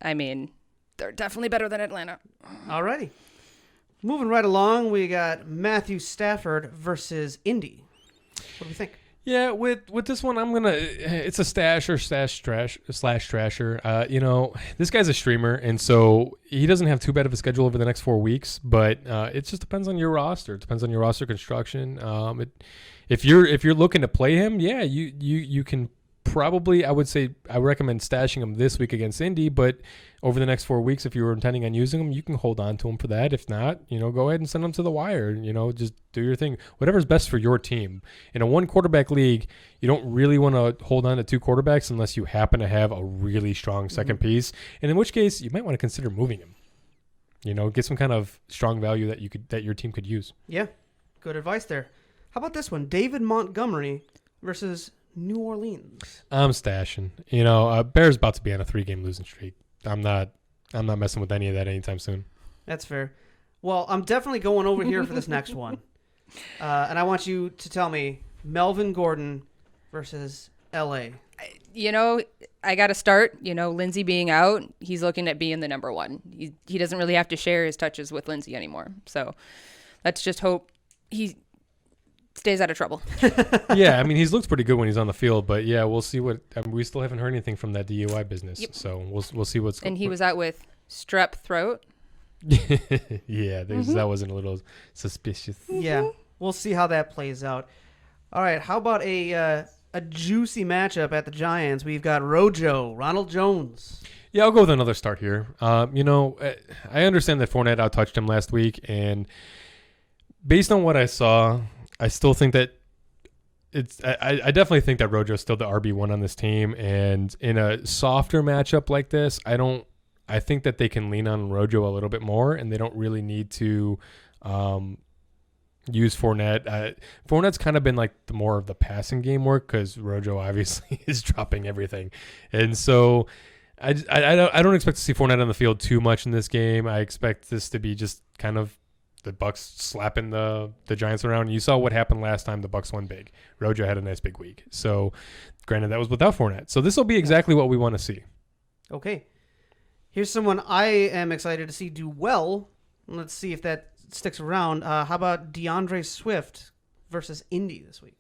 I mean, they're definitely better than Atlanta. Alrighty. Moving right along, we got Matthew Stafford versus Indy. What do we think? Yeah, with this one, it's a stasher slash trasher. This guy's a streamer, and so he doesn't have too bad of a schedule over the next 4 weeks, but it just depends on your roster. It depends on your roster construction. If you're looking to play him, yeah, you can probably, I would recommend stashing him this week against Indy, but over the next 4 weeks, if you were intending on using him, you can hold on to him for that. If not, go ahead and send him to the wire. Just do your thing. Whatever's best for your team. In a one quarterback league, you don't really want to hold on to two quarterbacks unless you happen to have a really strong second piece. And in which case, you might want to consider moving him. Get some kind of strong value that your team could use. Yeah, good advice there. How about this one? David Montgomery versus New Orleans. I'm stashing. Bears about to be on a 3-game losing streak. I'm not messing with any of that anytime soon. That's fair. Well, I'm definitely going over here for this next one. And I want you to tell me Melvin Gordon versus LA. I got to start. Lindsey being out, he's looking at being the number one. He doesn't really have to share his touches with Lindsey anymore. So let's just hope he stays out of trouble. Yeah, I mean, he's looked pretty good when he's on the field, but yeah, we'll see we still haven't heard anything from that DUI business. Yep. So we'll see what's going on. And he was out with strep throat. Yeah, that wasn't a little suspicious. Yeah, we'll see how that plays out. All right, how about a juicy matchup at the Giants? We've got Ronald Jones. Yeah, I'll go with another start here. I understand that Fournette out-touched him last week, and based on what I saw, I still think that I definitely think that Rojo's still the RB1 on this team, and in a softer matchup like this, I think that they can lean on Rojo a little bit more, and they don't really need to use Fournette. Fournette's kind of been like more of the passing game work because Rojo obviously is dropping everything, and so I don't expect to see Fournette on the field too much in this game. I expect this to be just kind of the Bucks slapping the Giants around. You saw what happened last time the Bucks won big. Rojo had a nice big week. So, granted, that was without Fournette. So this will be exactly what we want to see. Okay. Here's someone I am excited to see do well. Let's see if that sticks around. How about DeAndre Swift versus Indy this week?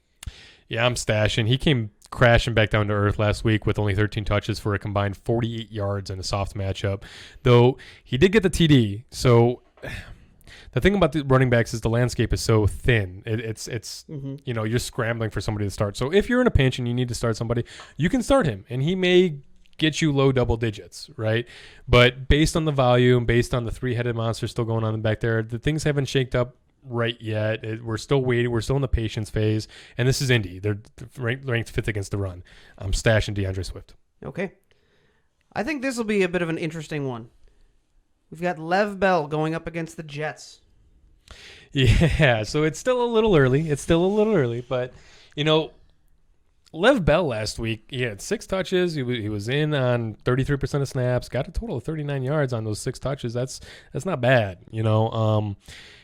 Yeah, I'm stashing. He came crashing back down to earth last week with only 13 touches for a combined 48 yards in a soft matchup. Though he did get the TD. So the thing about the running backs is the landscape is so thin. It's you're scrambling for somebody to start. So if you're in a pinch and you need to start somebody, you can start him, and he may get you low double digits, right? But based on the volume, based on the three-headed monster still going on back there, the things haven't shaked up right yet. We're still waiting. We're still in the patience phase, and this is Indy. They're ranked fifth against the run. I'm stashing DeAndre Swift. Okay. I think this will be a bit of an interesting one. We've got Lev Bell going up against the Jets. Yeah, so it's still a little early. But, Lev Bell last week, he had 6 touches. He was in on 33% of snaps, got a total of 39 yards on those 6 touches. That's not bad,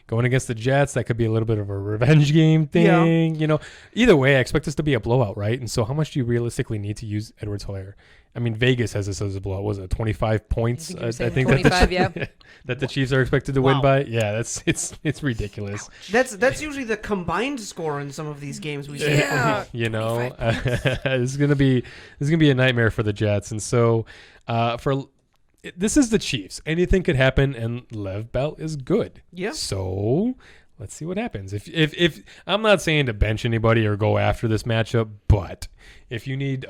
Going against the Jets, that could be a little bit of a revenge game thing. Yeah. Either way, I expect this to be a blowout, right? And so how much do you realistically need to use Edwards-Helaire? I mean, Vegas has this as a blowout. Was it 25 points? I think 25, that the Chiefs are expected to win by. Yeah, it's ridiculous. That's usually the combined score in some of these games we see. Yeah. This is gonna be a nightmare for the Jets, and so this is the Chiefs. Anything could happen, and Lev Bell is good. Yeah. So let's see what happens. If I'm not saying to bench anybody or go after this matchup, but if you need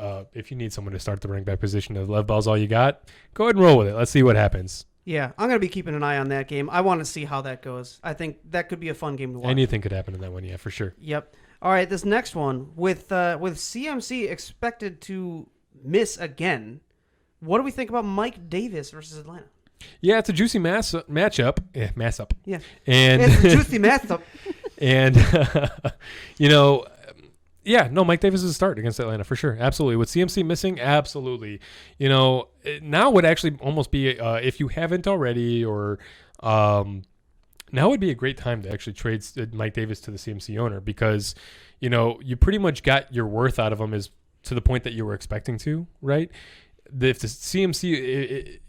someone to start the running back position, if Lev Bell's all you got, go ahead and roll with it. Let's see what happens. Yeah, I'm going to be keeping an eye on that game. I want to see how that goes. I think that could be a fun game to watch. Anything could happen in that one, yeah, for sure. Yep. All right, this next one, with CMC expected to miss again, what do we think about Mike Davis versus Atlanta? Yeah, it's a juicy matchup. Yeah, mass-up. Yeah. And it's a juicy matchup. And, Mike Davis is a start against Atlanta for sure. Absolutely. With CMC missing, absolutely. Now would actually almost be, if you haven't already, or now would be a great time to actually trade Mike Davis to the CMC owner, because, you pretty much got your worth out of him is to the point that you were expecting to, right? If the CMC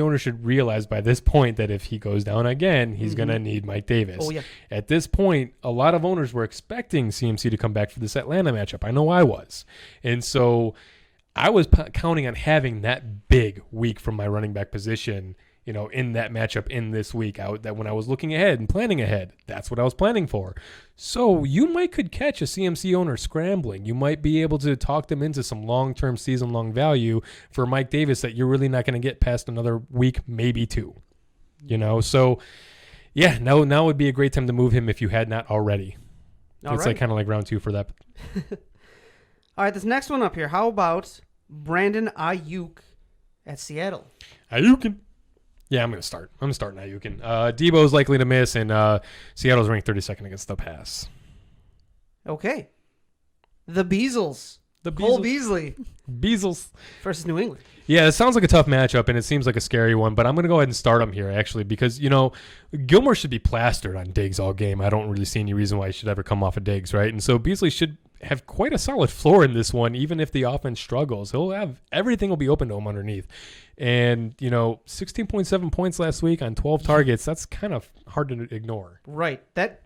owner should realize by this point that if he goes down again, he's going to need Mike Davis. Oh, yeah. At this point, a lot of owners were expecting CMC to come back for this Atlanta matchup. I know I was. And so I was counting on having that big week from my running back position, in that matchup in this week. That when I was looking ahead and planning ahead, that's what I was planning for. So you could catch a CMC owner scrambling. You might be able to talk them into some long-term season-long value for Mike Davis that you're really not going to get past another week, maybe 2. So yeah, now would be a great time to move him if you had not already. It's kind of like round 2 for that. All right, this next one up here. How about Brandon Ayuk at Seattle? Ayukin. Yeah, I'm going to start. I'm starting Ayukin. Debo's likely to miss, and Seattle's ranked 32nd against the pass. Okay. The Beazles. Cole Beasley. Beazles. Versus New England. Yeah, it sounds like a tough matchup, and it seems like a scary one, but I'm going to go ahead and start him here, actually, because, Gilmore should be plastered on Diggs all game. I don't really see any reason why he should ever come off of Diggs, right? And so Beasley should have quite a solid floor in this one, even if the offense struggles. Everything will be open to him underneath. And, 16.7 points last week on 12 targets, that's kind of hard to ignore. Right. That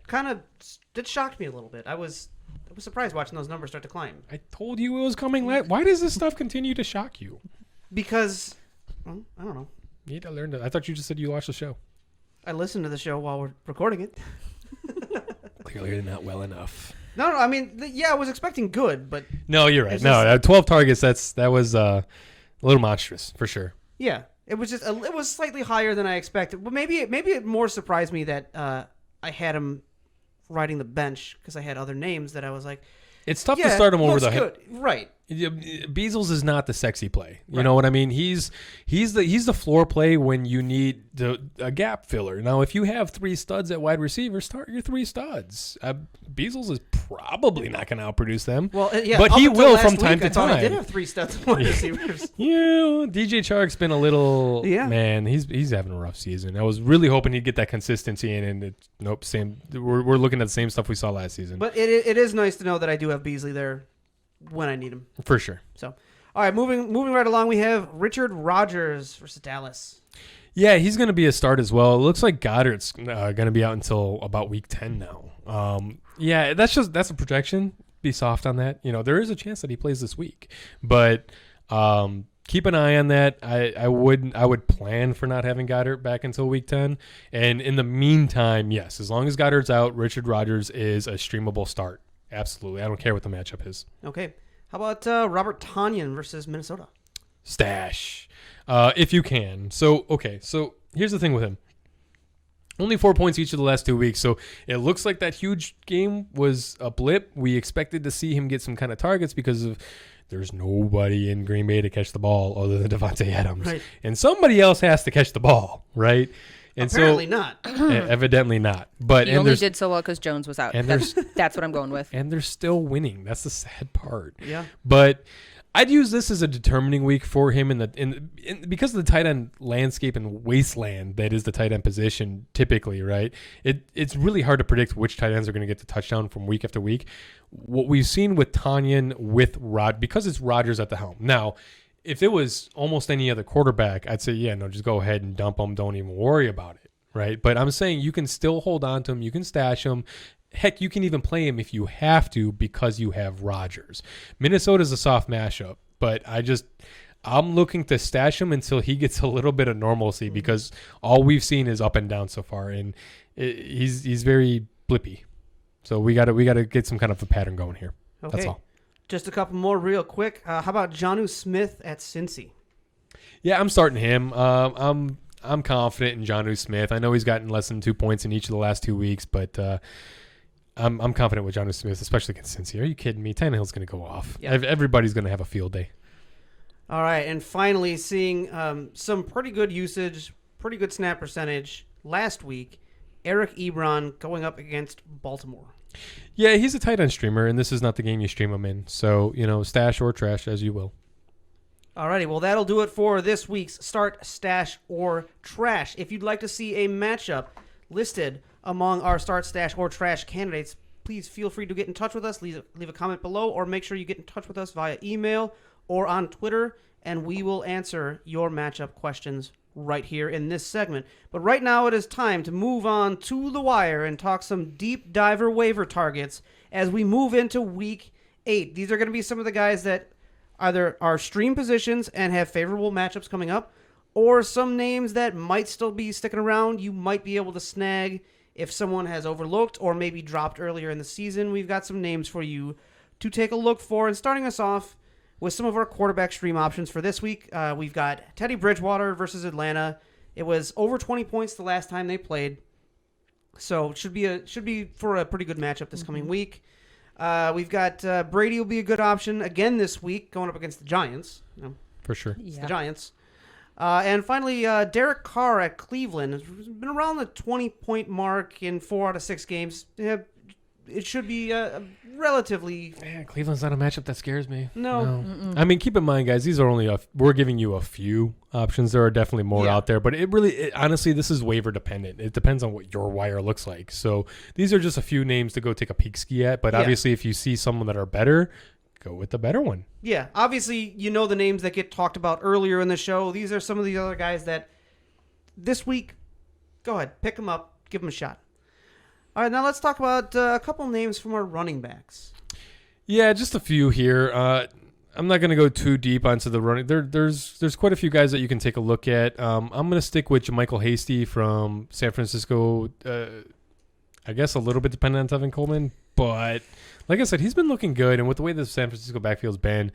shocked me a little bit. I was surprised watching those numbers start to climb. I told you it was coming. Why does this stuff continue to shock you? Because, I don't know. You need to learn I thought you just said you watched the show. I listened to the show while we're recording it. Clearly not well enough. No, I mean, I was expecting good, but... No, you're right. No, 12 targets, that was a little monstrous, for sure. Yeah, it was just it was slightly higher than I expected. But maybe it more surprised me that I had him riding the bench because I had other names that I was like, it's tough to start him over the head. Right. Beazles is not the sexy play. You know what I mean? He's the floor play when you need a gap filler. Now, if you have 3 studs at wide receiver, start your 3 studs. Beazles is probably not going to outproduce them. Well, yeah, but he will from time to time. I did have 3 studs at wide receivers. DJ Chark's been a little man. He's having a rough season. I was really hoping he'd get that consistency in, and nope. Same. We're looking at the same stuff we saw last season. But it is nice to know that I do have Beasley there when I need him. For sure. So, all right, moving right along, we have Richard Rodgers versus Dallas. Yeah, he's going to be a start as well. It looks like Goddard's going to be out until about week 10 now. That's a projection. Be soft on that. There is a chance that he plays this week, but keep an eye on that. I would plan for not having Goddard back until week 10. And in the meantime, yes, as long as Goddard's out, Richard Rodgers is a streamable start. Absolutely. I don't care what the matchup is. Okay. How about Robert Tonyan versus Minnesota? Stash. If you can. So here's the thing with him. Only 4 points each of the last 2 weeks, so it looks like that huge game was a blip. We expected to see him get some kind of targets because there's nobody in Green Bay to catch the ball other than Devontae Adams. Right. And somebody else has to catch the ball, right? And Apparently not. Evidently not. But He only did so well because Jones was out. and That's what I'm going with. and they're still winning. That's the sad part. Yeah. But I'd use this as a determining week for him because of the tight end landscape and wasteland that is the tight end position typically, right? It's really hard to predict which tight ends are going to get the touchdown from week after week. What we've seen with Tanyan with because it's Rodgers at the helm. Now, if it was almost any other quarterback, I'd say, yeah, no, just go ahead and dump him. Don't even worry about it, right? But I'm saying you can still hold on to him. You can stash him. Heck, you can even play him if you have to because you have Rodgers. Minnesota's a soft mashup, but I'm looking to stash him until he gets a little bit of normalcy because all we've seen is up and down so far, and he's very blippy. So we gotta get some kind of a pattern going here. Okay. That's all. Just a couple more real quick. How about Jonnu Smith at Cincy? Yeah, I'm starting him. I'm confident in Jonnu Smith. I know he's gotten less than 2 points in each of the last 2 weeks, but I'm confident with Jonnu Smith, especially against Cincy. Are you kidding me? Tannehill's going to go off. Yep. Everybody's going to have a field day. All right, and finally seeing some pretty good usage, pretty good snap percentage last week. Eric Ebron going up against Baltimore. Yeah, he's a tight end streamer, and this is not the game you stream him in. So, stash or trash as you will. Alrighty, well, that'll do it for this week's Start, Stash, or Trash. If you'd like to see a matchup listed among our Start, Stash, or Trash candidates, please feel free to get in touch with us. Leave a comment below, or make sure you get in touch with us via email or on Twitter, and we will answer your matchup questions right here in this segment. But right now it is time to move on to the wire and talk some deep diver waiver targets as we move into week 8. These are going to be some of the guys that either are stream positions and have favorable matchups coming up, or some names that might still be sticking around. You might be able to snag if someone has overlooked or maybe dropped earlier in the season. We've got some names for you to take a look for. And starting us off with some of our quarterback stream options for this week, we've got Teddy Bridgewater versus Atlanta. It was over 20 points the last time they played, so it should be for a pretty good matchup this coming week. We've got Brady will be a good option again this week, going up against the Giants. For sure. It's the Giants. And finally, Derek Carr at Cleveland has been around the 20-point mark in 4 out of 6 games. It should be relatively. Man, Cleveland's not a matchup that scares me. No. I mean, keep in mind, guys, these are only we're giving you a few options. There are definitely more out there, but honestly, this is waiver dependent. It depends on what your wire looks like. So these are just a few names to go take a peek ski at. But obviously, if you see someone that are better, go with the better one. Yeah. Obviously, the names that get talked about earlier in the show. These are some of the other guys that this week, go ahead, pick them up, give them a shot. All right, now let's talk about a couple names from our running backs. Yeah, just a few here. I'm not going to go too deep onto the running. There's quite a few guys that you can take a look at. I'm going to stick with JaMychal Hasty from San Francisco. I guess a little bit dependent on Tevin Coleman, but like I said, he's been looking good. And with the way the San Francisco backfield's been,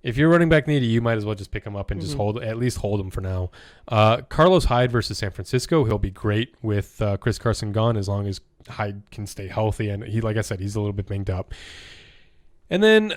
if you're running back needy, you might as well just pick him up and just hold him for now. Carlos Hyde versus San Francisco, he'll be great with Chris Carson gone as long as Hyde can stay healthy. And he, like I said, he's a little bit banged up. And then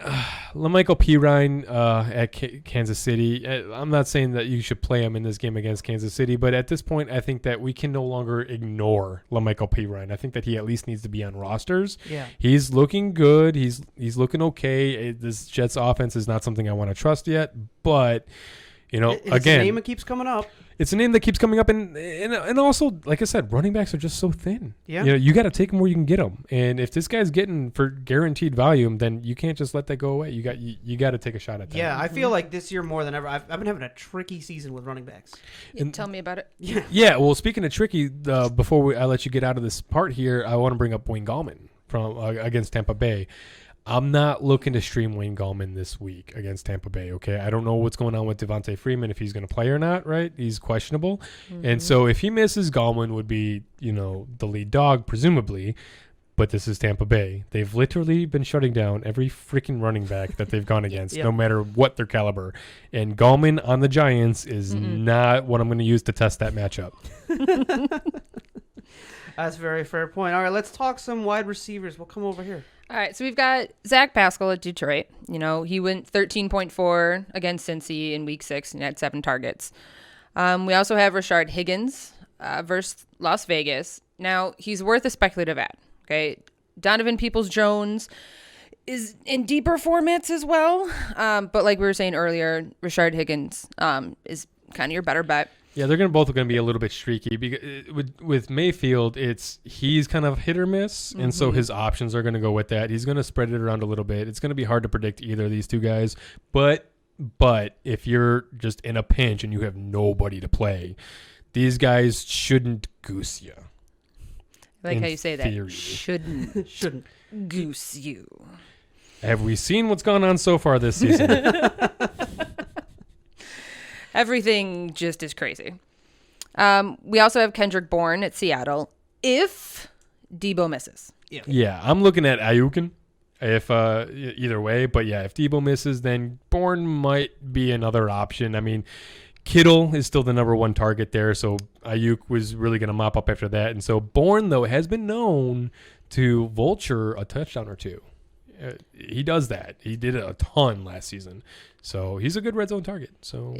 LaMichael Pirine at Kansas City. I'm not saying that you should play him in this game against Kansas City, but at this point, I think that we can no longer ignore LaMichael Pirine. I think that he at least needs to be on rosters. Yeah, he's looking good. He's looking okay. This Jets offense is not something I want to trust yet, but it's again, a name that keeps coming up. It's a name that keeps coming up, and also, like I said, running backs are just so thin. Yeah, you got to take them where you can get them. And if this guy's getting for guaranteed volume, then you can't just let that go away. You got to take a shot at that. Yeah, I feel like this year more than ever, I've been having a tricky season with running backs. Tell me about it. Yeah. Well, speaking of tricky, before I let you get out of this part here, I want to bring up Wayne Gallman from against Tampa Bay. I'm not looking to stream Wayne Gallman this week against Tampa Bay, okay? I don't know what's going on with Devontae Freeman, if he's going to play or not, right? He's questionable. And so if he misses, Gallman would be, the lead dog, presumably. But this is Tampa Bay. They've literally been shutting down every freaking running back that they've gone against, no matter what their caliber. And Gallman on the Giants is not what I'm going to use to test that matchup. That's a very fair point. All right, let's talk some wide receivers. We'll come over here. All right, so we've got Zach Pascal at Detroit. He went 13.4 against Cincy in Week 6 and had 7 targets. We also have Rashard Higgins versus Las Vegas. Now, he's worth a speculative ad. Okay. Donovan Peoples-Jones is in deeper formats as well. But like we were saying earlier, Rashard Higgins is kind of your better bet. Yeah, they're both going to be a little bit streaky. Because with Mayfield, he's kind of hit or miss, and so his options are going to go with that. He's going to spread it around a little bit. It's going to be hard to predict either of these two guys. But if you're just in a pinch and you have nobody to play, these guys shouldn't goose you. I like how you say theory. That. Shouldn't goose you. Have we seen what's gone on so far this season? Everything just is crazy. We also have Kendrick Bourne at Seattle if Debo misses. Yeah, I'm looking at Ayukin if either way. But yeah, if Debo misses, then Bourne might be another option. I mean, Kittle is still the number one target there, so Ayuk was really going to mop up after that. And so Bourne, though, has been known to vulture a touchdown or two. He does that. He did it a ton last season. So he's a good red zone target. So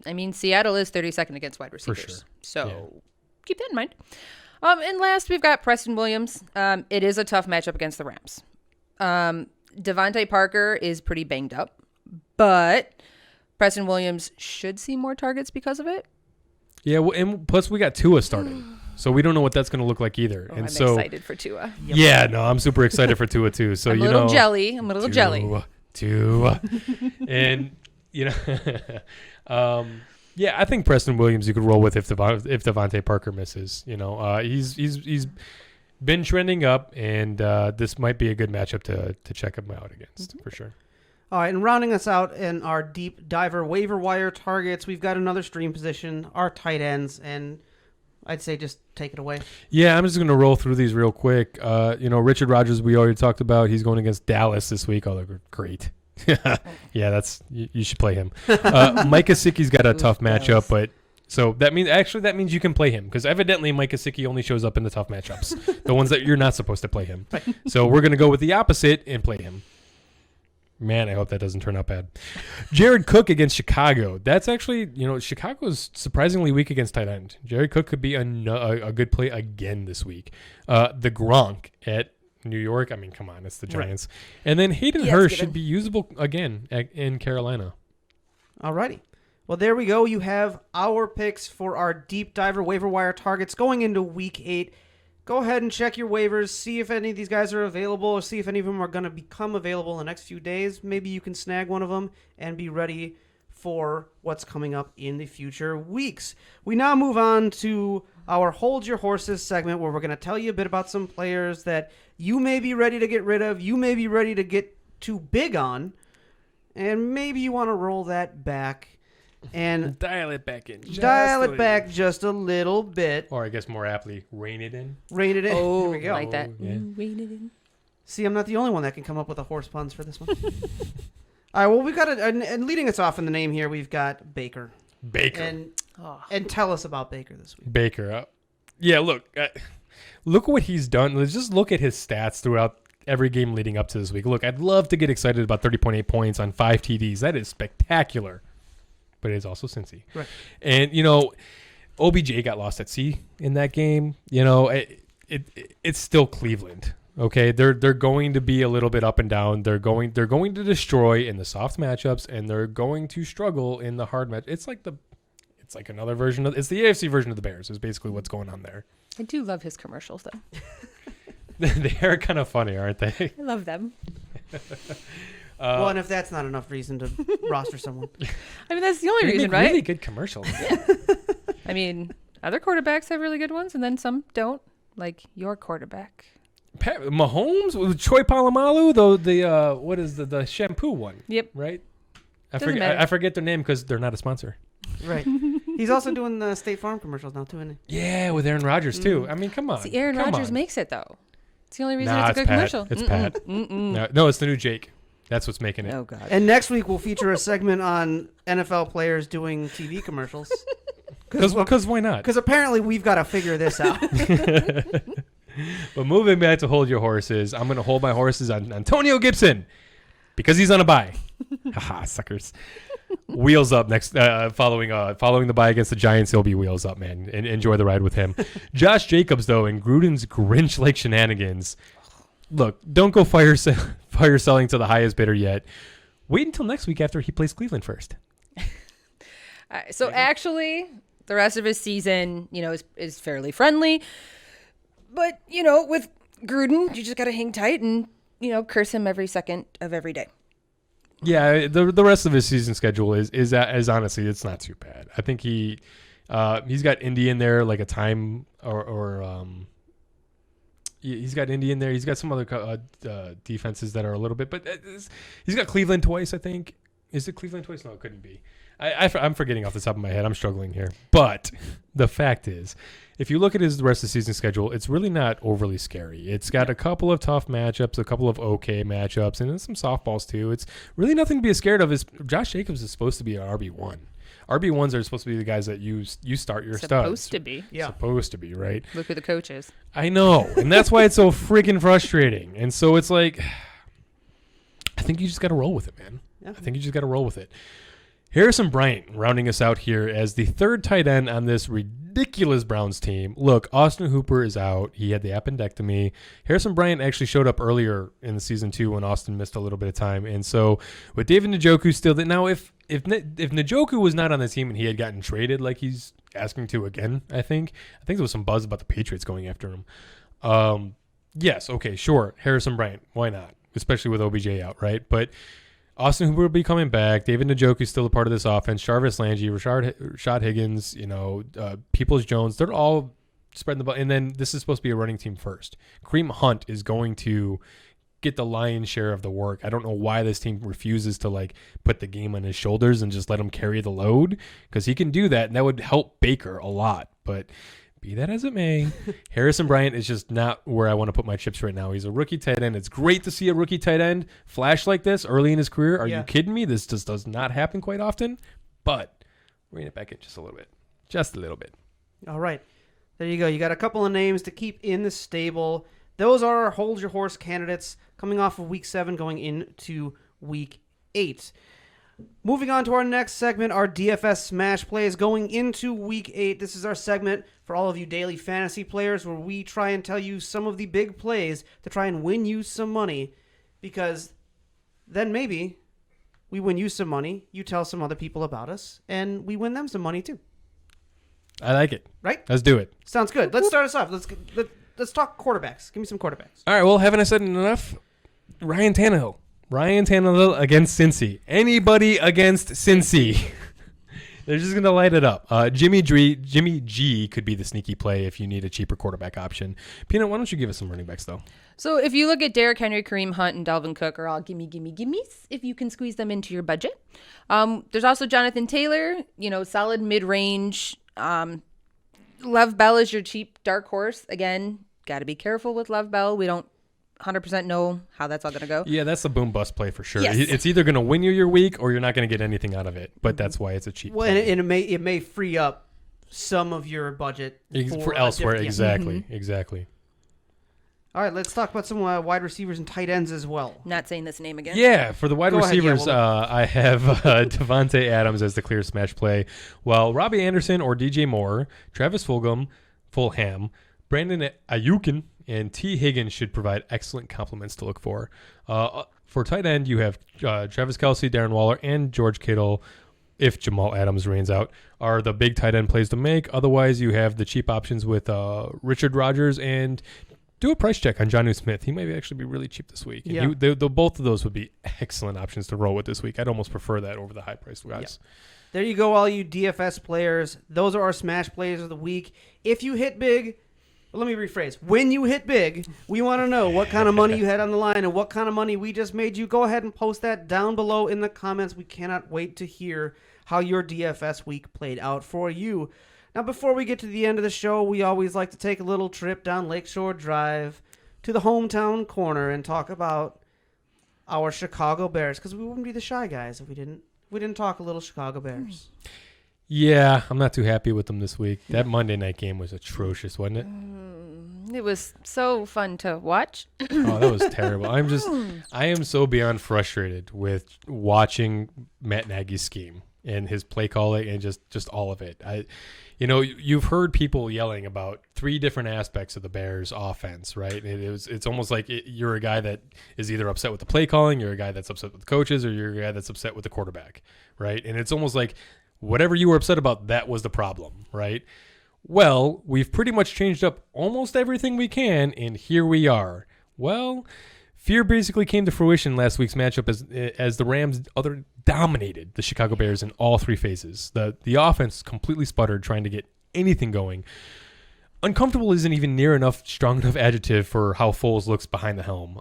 I mean, Seattle is 32nd against wide receivers. For sure. So keep that in mind. And last, we've got Preston Williams. It is a tough matchup against the Rams. Devontae Parker is pretty banged up, but Preston Williams should see more targets because of it. Yeah, well, and plus we got Tua starting. So we don't know what that's going to look like either. Oh, and I'm so excited for Tua. Yeah, no, I'm super excited for Tua too. So I'm a little jelly. I'm a little jelly. Tua. And yeah, I think Preston Williams you could roll with if Devontae Parker misses. He's been trending up, and this might be a good matchup to check him out against for sure. All right, and rounding us out in our deep diver waiver wire targets, we've got another stream position, our tight ends, and I'd say just take it away. Yeah, I'm just going to roll through these real quick. Richard Rodgers, we already talked about. He's going against Dallas this week. Oh, they're great. Yeah, you should play him. Mike Gesicki's got a tough matchup, but so that means you can play him because evidently Mike Gesicki only shows up in the tough matchups, the ones that you're not supposed to play him. Right. So we're going to go with the opposite and play him. Man, I hope that doesn't turn out bad. Jared Cook against Chicago. That's actually, Chicago's surprisingly weak against tight end. Jared Cook could be a good play again this week. The Gronk at New York. I mean, come on, it's the Giants. Right. And then Hayden Hurst should be usable again in Carolina. All righty. Well, there we go. You have our picks for our deep diver waiver wire targets going into week 8. Go ahead and check your waivers, see if any of these guys are available, or see if any of them are going to become available in the next few days. Maybe you can snag one of them and be ready for what's coming up in the future weeks. We now move on to our Hold Your Horses segment, where we're going to tell you a bit about some players that you may be ready to get rid of, you may be ready to get too big on, and maybe you want to roll that back and dial it back in. Just a little bit. Or I guess more aptly, rein it in. Rein it in. Oh, here we go. like that. Yeah. Rein it in. See, I'm not the only one that can come up with a horse puns for this one. All right, well, we've got and leading us off in the name here, we've got Baker. And tell us about Baker this week. Baker. Look at what he's done. Let's just look at his stats throughout every game leading up to this week. Look, I'd love to get excited about 30.8 points on 5 TDs. That is spectacular. But it is also Cincy. Right. And, OBJ got lost at sea in that game. It's still Cleveland. Okay, they're going to be a little bit up and down. They're going to destroy in the soft matchups, and they're going to struggle in the hard match. It's like another version of it's the AFC version of the Bears. Is basically what's going on there. I do love his commercials though. They are kind of funny, aren't they? I love them. And if that's not enough reason to roster someone, I mean that's the only reason, right? Really good commercials. Yeah. I mean, other quarterbacks have really good ones, and then some don't. Like your quarterback. Mahomes with Troy Polamalu, the what is the shampoo one? Yep. Right. I forget their name because they're not a sponsor. Right. He's also doing the State Farm commercials now too, isn't he? Yeah, with Aaron Rodgers too. I mean, come on. See, Aaron Rodgers makes it though. It's the only reason it's a good commercial. It's Pat. No, it's the new Jake. That's what's making it. Oh God. And next week we'll feature a segment on NFL players doing TV commercials. Because why not? Because apparently we've got to figure this out. But moving back to Hold Your Horses, I'm going to hold my horses on Antonio Gibson because he's on a bye. Haha, suckers. Wheels up next, following the bye against the Giants. He'll be wheels up, man, and enjoy the ride with him. Josh Jacobs, though, and Gruden's Grinch-like shenanigans. Look, don't go fire selling to the highest bidder yet. Wait until next week after he plays Cleveland first. So actually, the rest of his season, is fairly friendly. But, with Gruden, you just got to hang tight and, curse him every second of every day. Yeah, the rest of his season schedule is honestly, it's not too bad. I think he's got Indy in there like a time or he's got Indy in there. He's got some other defenses that are a little bit, but he's got Cleveland twice, I think. Is it Cleveland twice? No, it couldn't be. I'm forgetting off the top of my head. I'm struggling here. But the fact is, if you look at the rest of the season schedule, it's really not overly scary. It's got a couple of tough matchups, a couple of okay matchups, and then some softballs too. It's really nothing to be scared of. Josh Jacobs is supposed to be an RB1. RB1s are supposed to be the guys that you start your studs. Supposed to be. Yeah. Supposed to be, right? Look who the coach is. I know. And that's why it's so freaking frustrating. And so it's like, I think you just got to roll with it, man. Yeah. I think you just got to roll with it. Harrison Bryant rounding us out here as the third tight end on this ridiculous Browns team. Look, Austin Hooper is out. He had the appendectomy. Harrison Bryant actually showed up earlier in the season too when Austin missed a little bit of time. And so with David Njoku still, now if Njoku was not on the team and he had gotten traded like he's asking to again, I think there was some buzz about the Patriots going after him. Yes, okay, sure. Harrison Bryant, why not? Especially with OBJ out, right? But Austin Hooper will be coming back. David Njoku is still a part of this offense. Jarvis Landry, Rashad Higgins, Peoples-Jones, they're all spreading the ball. And then this is supposed to be a running team first. Kareem Hunt is going to get the lion's share of the work. I don't know why this team refuses to put the game on his shoulders and just let him carry the load, because he can do that, and that would help Baker a lot. But be that as it may, Harrison Bryant is just not where I want to put my chips right now. He's a rookie tight end. It's great to see a rookie tight end flash like this early in his career. Are you kidding me? This just does not happen quite often. But bring it back in just a little bit. Just a little bit. All right. There you go. You got a couple of names to keep in the stable. Those are our hold your horse candidates coming off of week 7 going into week 8. Moving on to our next segment, our DFS Smash Plays going into week 8. This is our segment for all of you daily fantasy players where we try and tell you some of the big plays to try and win you some money, because then maybe we win you some money, you tell some other people about us, and we win them some money too. I like it. Right? Let's do it. Sounds good. Let's start us off. Let's talk quarterbacks. Give me some quarterbacks. All right, well, haven't I said enough? Ryan Tannehill against Cincy. Anybody against Cincy. They're just going to light it up. Jimmy G could be the sneaky play if you need a cheaper quarterback option. Peanut, why don't you give us some running backs, though? So if you look at Derrick Henry, Kareem Hunt, and Dalvin Cook are all gimmes if you can squeeze them into your budget. There's also Jonathan Taylor, solid mid-range. Lev Bell is your cheap dark horse. Again, got to be careful with Lev Bell. We don't 100% know how that's all going to go. Yeah, that's a boom bust play for sure. Yes. It's either going to win you your week or you're not going to get anything out of it. But that's why it's a cheap play. And it may free up some of your budget for elsewhere. Exactly. Mm-hmm. Exactly. All right, let's talk about some wide receivers and tight ends as well. Not saying this name again. Yeah, for the wide Go ahead, receivers, yeah, I have Devontae Adams as the clear smash play, while Robbie Anderson or DJ Moore, Travis Fulgham, Brandon Ayukin, and T. Higgins should provide excellent complements to look for. For tight end, you have Travis Kelce, Darren Waller, and George Kittle, if Jamal Adams rains out, are the big tight end plays to make. Otherwise, you have the cheap options with Richard Rodgers, and do a price check on Jonnu Smith. He might actually be really cheap this week. Yeah. Both of those would be excellent options to roll with this week. I'd almost prefer that over the high-priced guys. Yeah. There you go, all you DFS players. Those are our smash plays of the week. If you hit big, let me rephrase. When you hit big, we want to know what kind of money you had on the line and what kind of money we just made you. Go ahead and post that down below in the comments. We cannot wait to hear how your DFS week played out for you. Now, before we get to the end of the show, we always like to take a little trip down Lakeshore Drive to the hometown corner and talk about our Chicago Bears, because we wouldn't be the Shy Guys if we didn't talk a little Chicago Bears. Yeah, I'm not too happy with them this week. That Monday night game was atrocious, wasn't it? It was so fun to watch. Oh, that was terrible. I am so beyond frustrated with watching Matt Nagy's scheme and his play calling and just all of it. You've heard people yelling about 3 different aspects of the Bears offense, right? It's almost like you're a guy that is either upset with the play calling, you're a guy that's upset with the coaches, or you're a guy that's upset with the quarterback, right? And it's almost like whatever you were upset about, that was the problem, right? Well, we've pretty much changed up almost everything we can, and here we are. Well, fear basically came to fruition last week's matchup as the Rams dominated the Chicago Bears in all 3 phases. The offense completely sputtered trying to get anything going. Uncomfortable isn't even near enough strong enough adjective for how Foles looks behind the helm.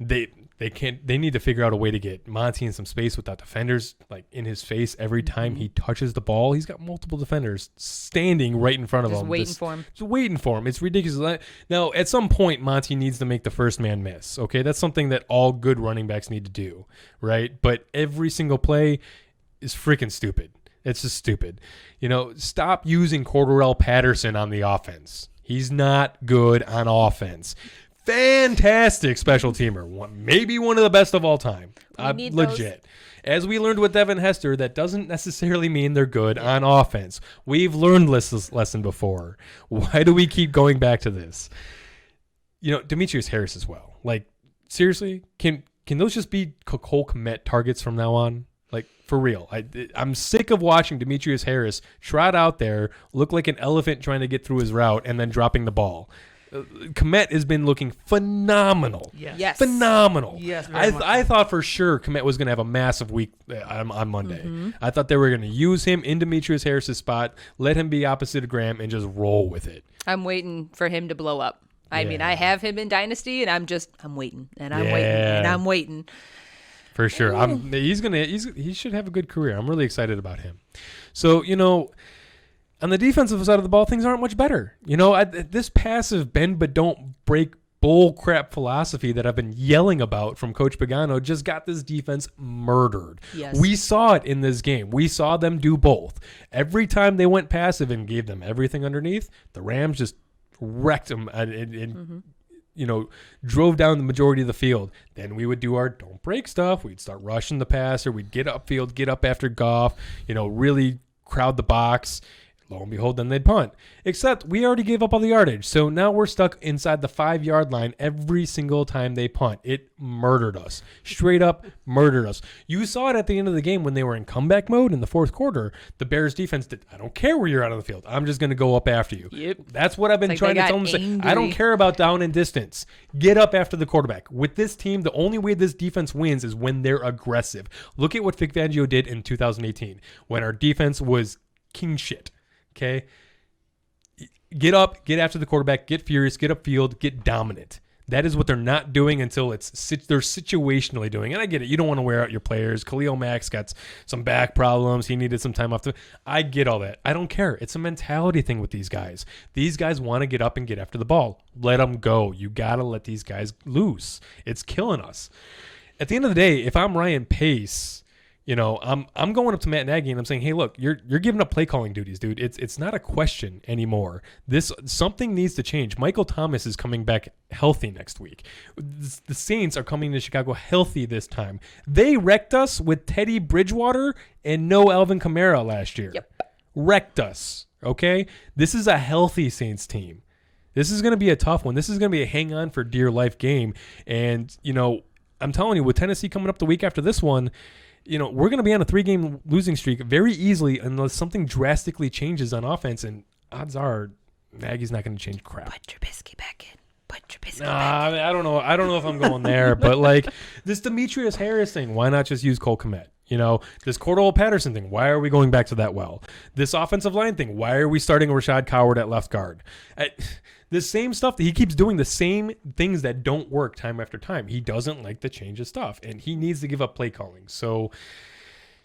They need to figure out a way to get Monty in some space without defenders like in his face every time he touches the ball. He's got multiple defenders standing right in front of him. Just waiting for him. It's ridiculous. Now, at some point, Monty needs to make the first man miss. Okay, that's something that all good running backs need to do, right? But every single play is freaking stupid. It's just stupid. Stop using Cordarrelle Patterson on the offense. He's not good on offense. Fantastic special teamer. Maybe one of the best of all time. Legit. Those. As we learned with Devin Hester, that doesn't necessarily mean they're good on offense. We've learned this lesson before. Why do we keep going back to this? Demetrius Harris as well. Like, seriously? Can those just be Cole Kmet targets from now on? Like, for real. I'm sick of watching Demetrius Harris trot out there, look like an elephant trying to get through his route, and then dropping the ball. Kmet has been looking phenomenal. Yes. Phenomenal. Yes. I thought for sure Kmet was going to have a massive week on Monday. Mm-hmm. I thought they were going to use him in Demetrius Harris's spot, let him be opposite of Graham, and just roll with it. I'm waiting for him to blow up. I mean, I have him in Dynasty, and I'm waiting, and I'm waiting, and I'm waiting. For sure. He should have a good career. I'm really excited about him. So, on the defensive side of the ball, things aren't much better. This passive bend but don't break bull crap philosophy that I've been yelling about from Coach Pagano just got this defense murdered. Yes. We saw it in this game. We saw them do both. Every time they went passive and gave them everything underneath, the Rams just wrecked them and drove down the majority of the field. Then we would do our don't break stuff. We'd start rushing the passer. We'd get upfield, get up after Goff, really crowd the box. Lo and behold, then they'd punt. Except we already gave up all the yardage. So now we're stuck inside the 5-yard line every single time they punt. It murdered us. Straight up murdered us. You saw it at the end of the game when they were in comeback mode in the 4th quarter. The Bears defense did, I don't care where you're out on the field. I'm just going to go up after you. Yep. That's what I've been trying to tell them to say. I don't care about down and distance. Get up after the quarterback. With this team, the only way this defense wins is when they're aggressive. Look at what Vic Fangio did in 2018 when our defense was king shit. Okay, get up, get after the quarterback, get furious, get upfield, get dominant. That is what they're not doing until they're situationally doing. And I get it. You don't want to wear out your players. Khalil Mack's got some back problems. He needed some time off. I get all that. I don't care. It's a mentality thing with these guys. These guys want to get up and get after the ball. Let them go. You got to let these guys loose. It's killing us. At the end of the day, if I'm Ryan Pace, I'm going up to Matt Nagy and I'm saying, hey, look, you're giving up play calling duties, dude. It's not a question anymore. Something needs to change. Michael Thomas is coming back healthy next week. The Saints are coming to Chicago healthy this time. They wrecked us with Teddy Bridgewater and no Alvin Kamara last year. Yep. Wrecked us. Okay, this is a healthy Saints team. This is going to be a tough one. This is going to be a hang on for dear life game. And I'm telling you, with Tennessee coming up the week after this one, we're going to be on a 3-game losing streak very easily unless something drastically changes on offense, and odds are Nagy's not going to change crap. Put Trubisky back in. Back in. I don't know. I don't know if I'm going there, but like this Demetrius Harris thing, why not just use Cole Kmet? This Cordarrelle Patterson thing, why are we going back to that well? This offensive line thing, why are we starting Rashad Coward at left guard? The same stuff that he keeps doing, the same things that don't work time after time. He doesn't like to change his stuff, and he needs to give up play calling. So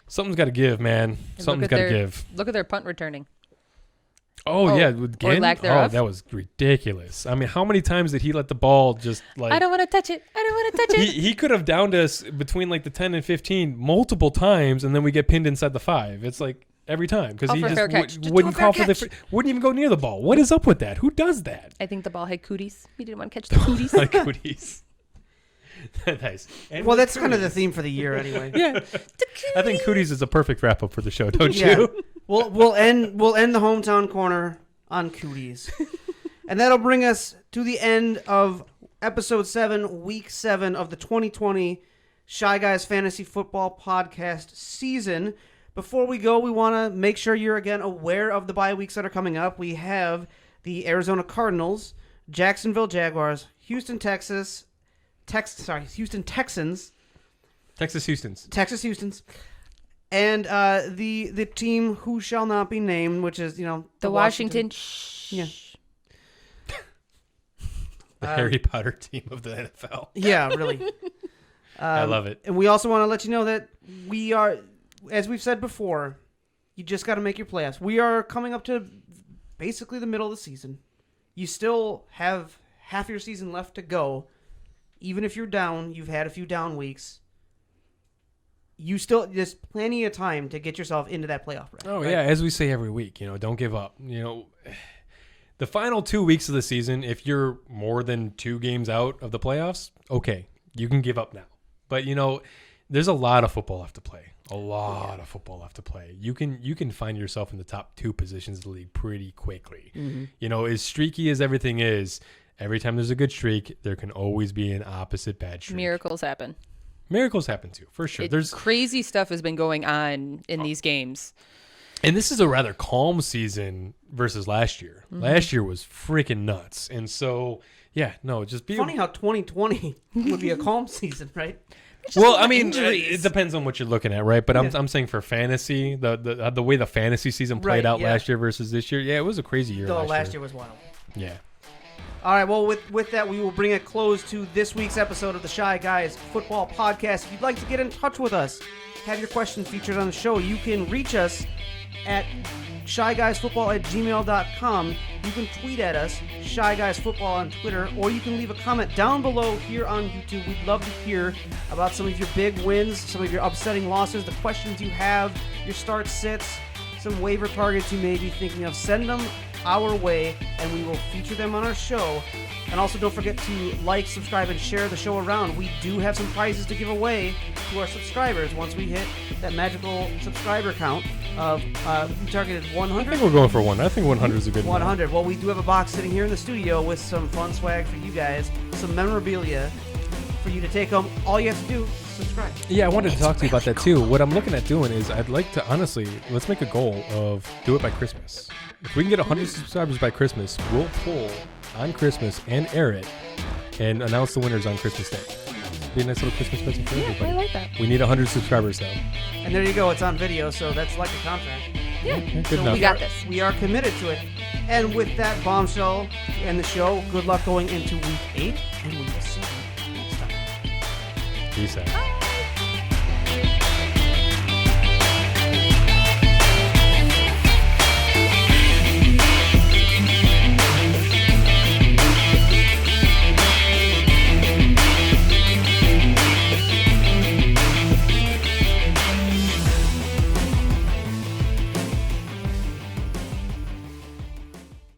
something's got to give, man. Something's got to give. Look at their punt returning. Oh yeah, again? Or lack thereof. Oh, that was ridiculous. I mean, how many times did he let the ball just like? I don't want to touch it. He could have downed us between like the 10 and 15 multiple times, and then we get pinned inside the 5. It's like, every time because Call he for a just fair catch. Just do wouldn't a fair call for the catch. wouldn't even go near the ball. What is up with that? Who does that? I think the ball had cooties. He didn't want to catch the cooties. Like Cooties. Nice. And Well, with that's kind of the Cooties- theme for the year anyway. Yeah, I think Cooties is a perfect wrap up for the show, don't Yeah. you? We'll end the hometown corner on Cooties. And that'll bring us to the end of episode 7, week 7 of the 2020 Shy Guys Fantasy Football Podcast season. Before we go, we want to make sure you're again aware of the bye weeks that are coming up. We have the Arizona Cardinals, Jacksonville Jaguars, Houston Texans, Texas Houstons, and the team who shall not be named, which is the Washington. Yeah. The Harry Potter team of the NFL. Yeah, really. I love it. And we also want to let you know that we are, as we've said before, you just got to make your playoffs. We are coming up to basically the middle of the season. You still have half your season left to go. Even if you're down, you've had a few down weeks. There's plenty of time to get yourself into that playoff round. Oh right? yeah, as we say every week, don't give up. The final 2 weeks of the season, if you're more than 2 games out of the playoffs, okay, you can give up now. But there's a lot of football left to play. You can find yourself in the top 2 positions of the league pretty quickly. Mm-hmm. As streaky as everything is, every time there's a good streak, there can always be an opposite bad streak. Miracles happen. Miracles happen too, for sure. There's crazy stuff has been going on in these games. And this is a rather calm season versus last year. Mm-hmm. Last year was freaking nuts. And so, just be funny how 2020 would be a calm season, right? Well, I mean, it depends on what you're looking at, right? But Yeah. I'm saying for fantasy, the way the fantasy season played Right, out yeah. last year versus this year, it was a crazy year. Though last year was wild. Yeah. All right, well, with that, we will bring a close to this week's episode of the Shy Guys Football Podcast. If you'd like to get in touch with us, have your questions featured on the show, you can reach us at shyguysfootball@gmail.com. You can tweet at us, Shy Guys Football on Twitter, or you can leave a comment down below here on YouTube. We'd love to hear about some of your big wins, some of your upsetting losses, the questions you have, your start sits, some waiver targets you may be thinking of. Send them our way, and we will feature them on our show. And also don't forget to like, subscribe, and share the show around. We do have some prizes to give away to our subscribers once we hit that magical subscriber count of, we targeted I 100. think we're going for one. I think 100 is a good 100. Well, we do have a box sitting here in the studio with some fun swag for you guys, some memorabilia for you to take home. All you have to do is subscribe. Yeah, I wanted to talk to you about that too. What I'm looking at doing is I'd like to, honestly, let's make a goal of do it by Christmas. If we can get 100 subscribers by Christmas, we'll pull on Christmas and air it and announce the winners on Christmas Day. Be a nice little Christmas present for everybody. I like that. We need 100 subscribers though. And there you go. It's on video, so that's like a contract. Yeah. Good So enough. We got this. We are committed to it. And with that bombshell to end the show, good luck going into week 8, and we will see you next time. Peace out.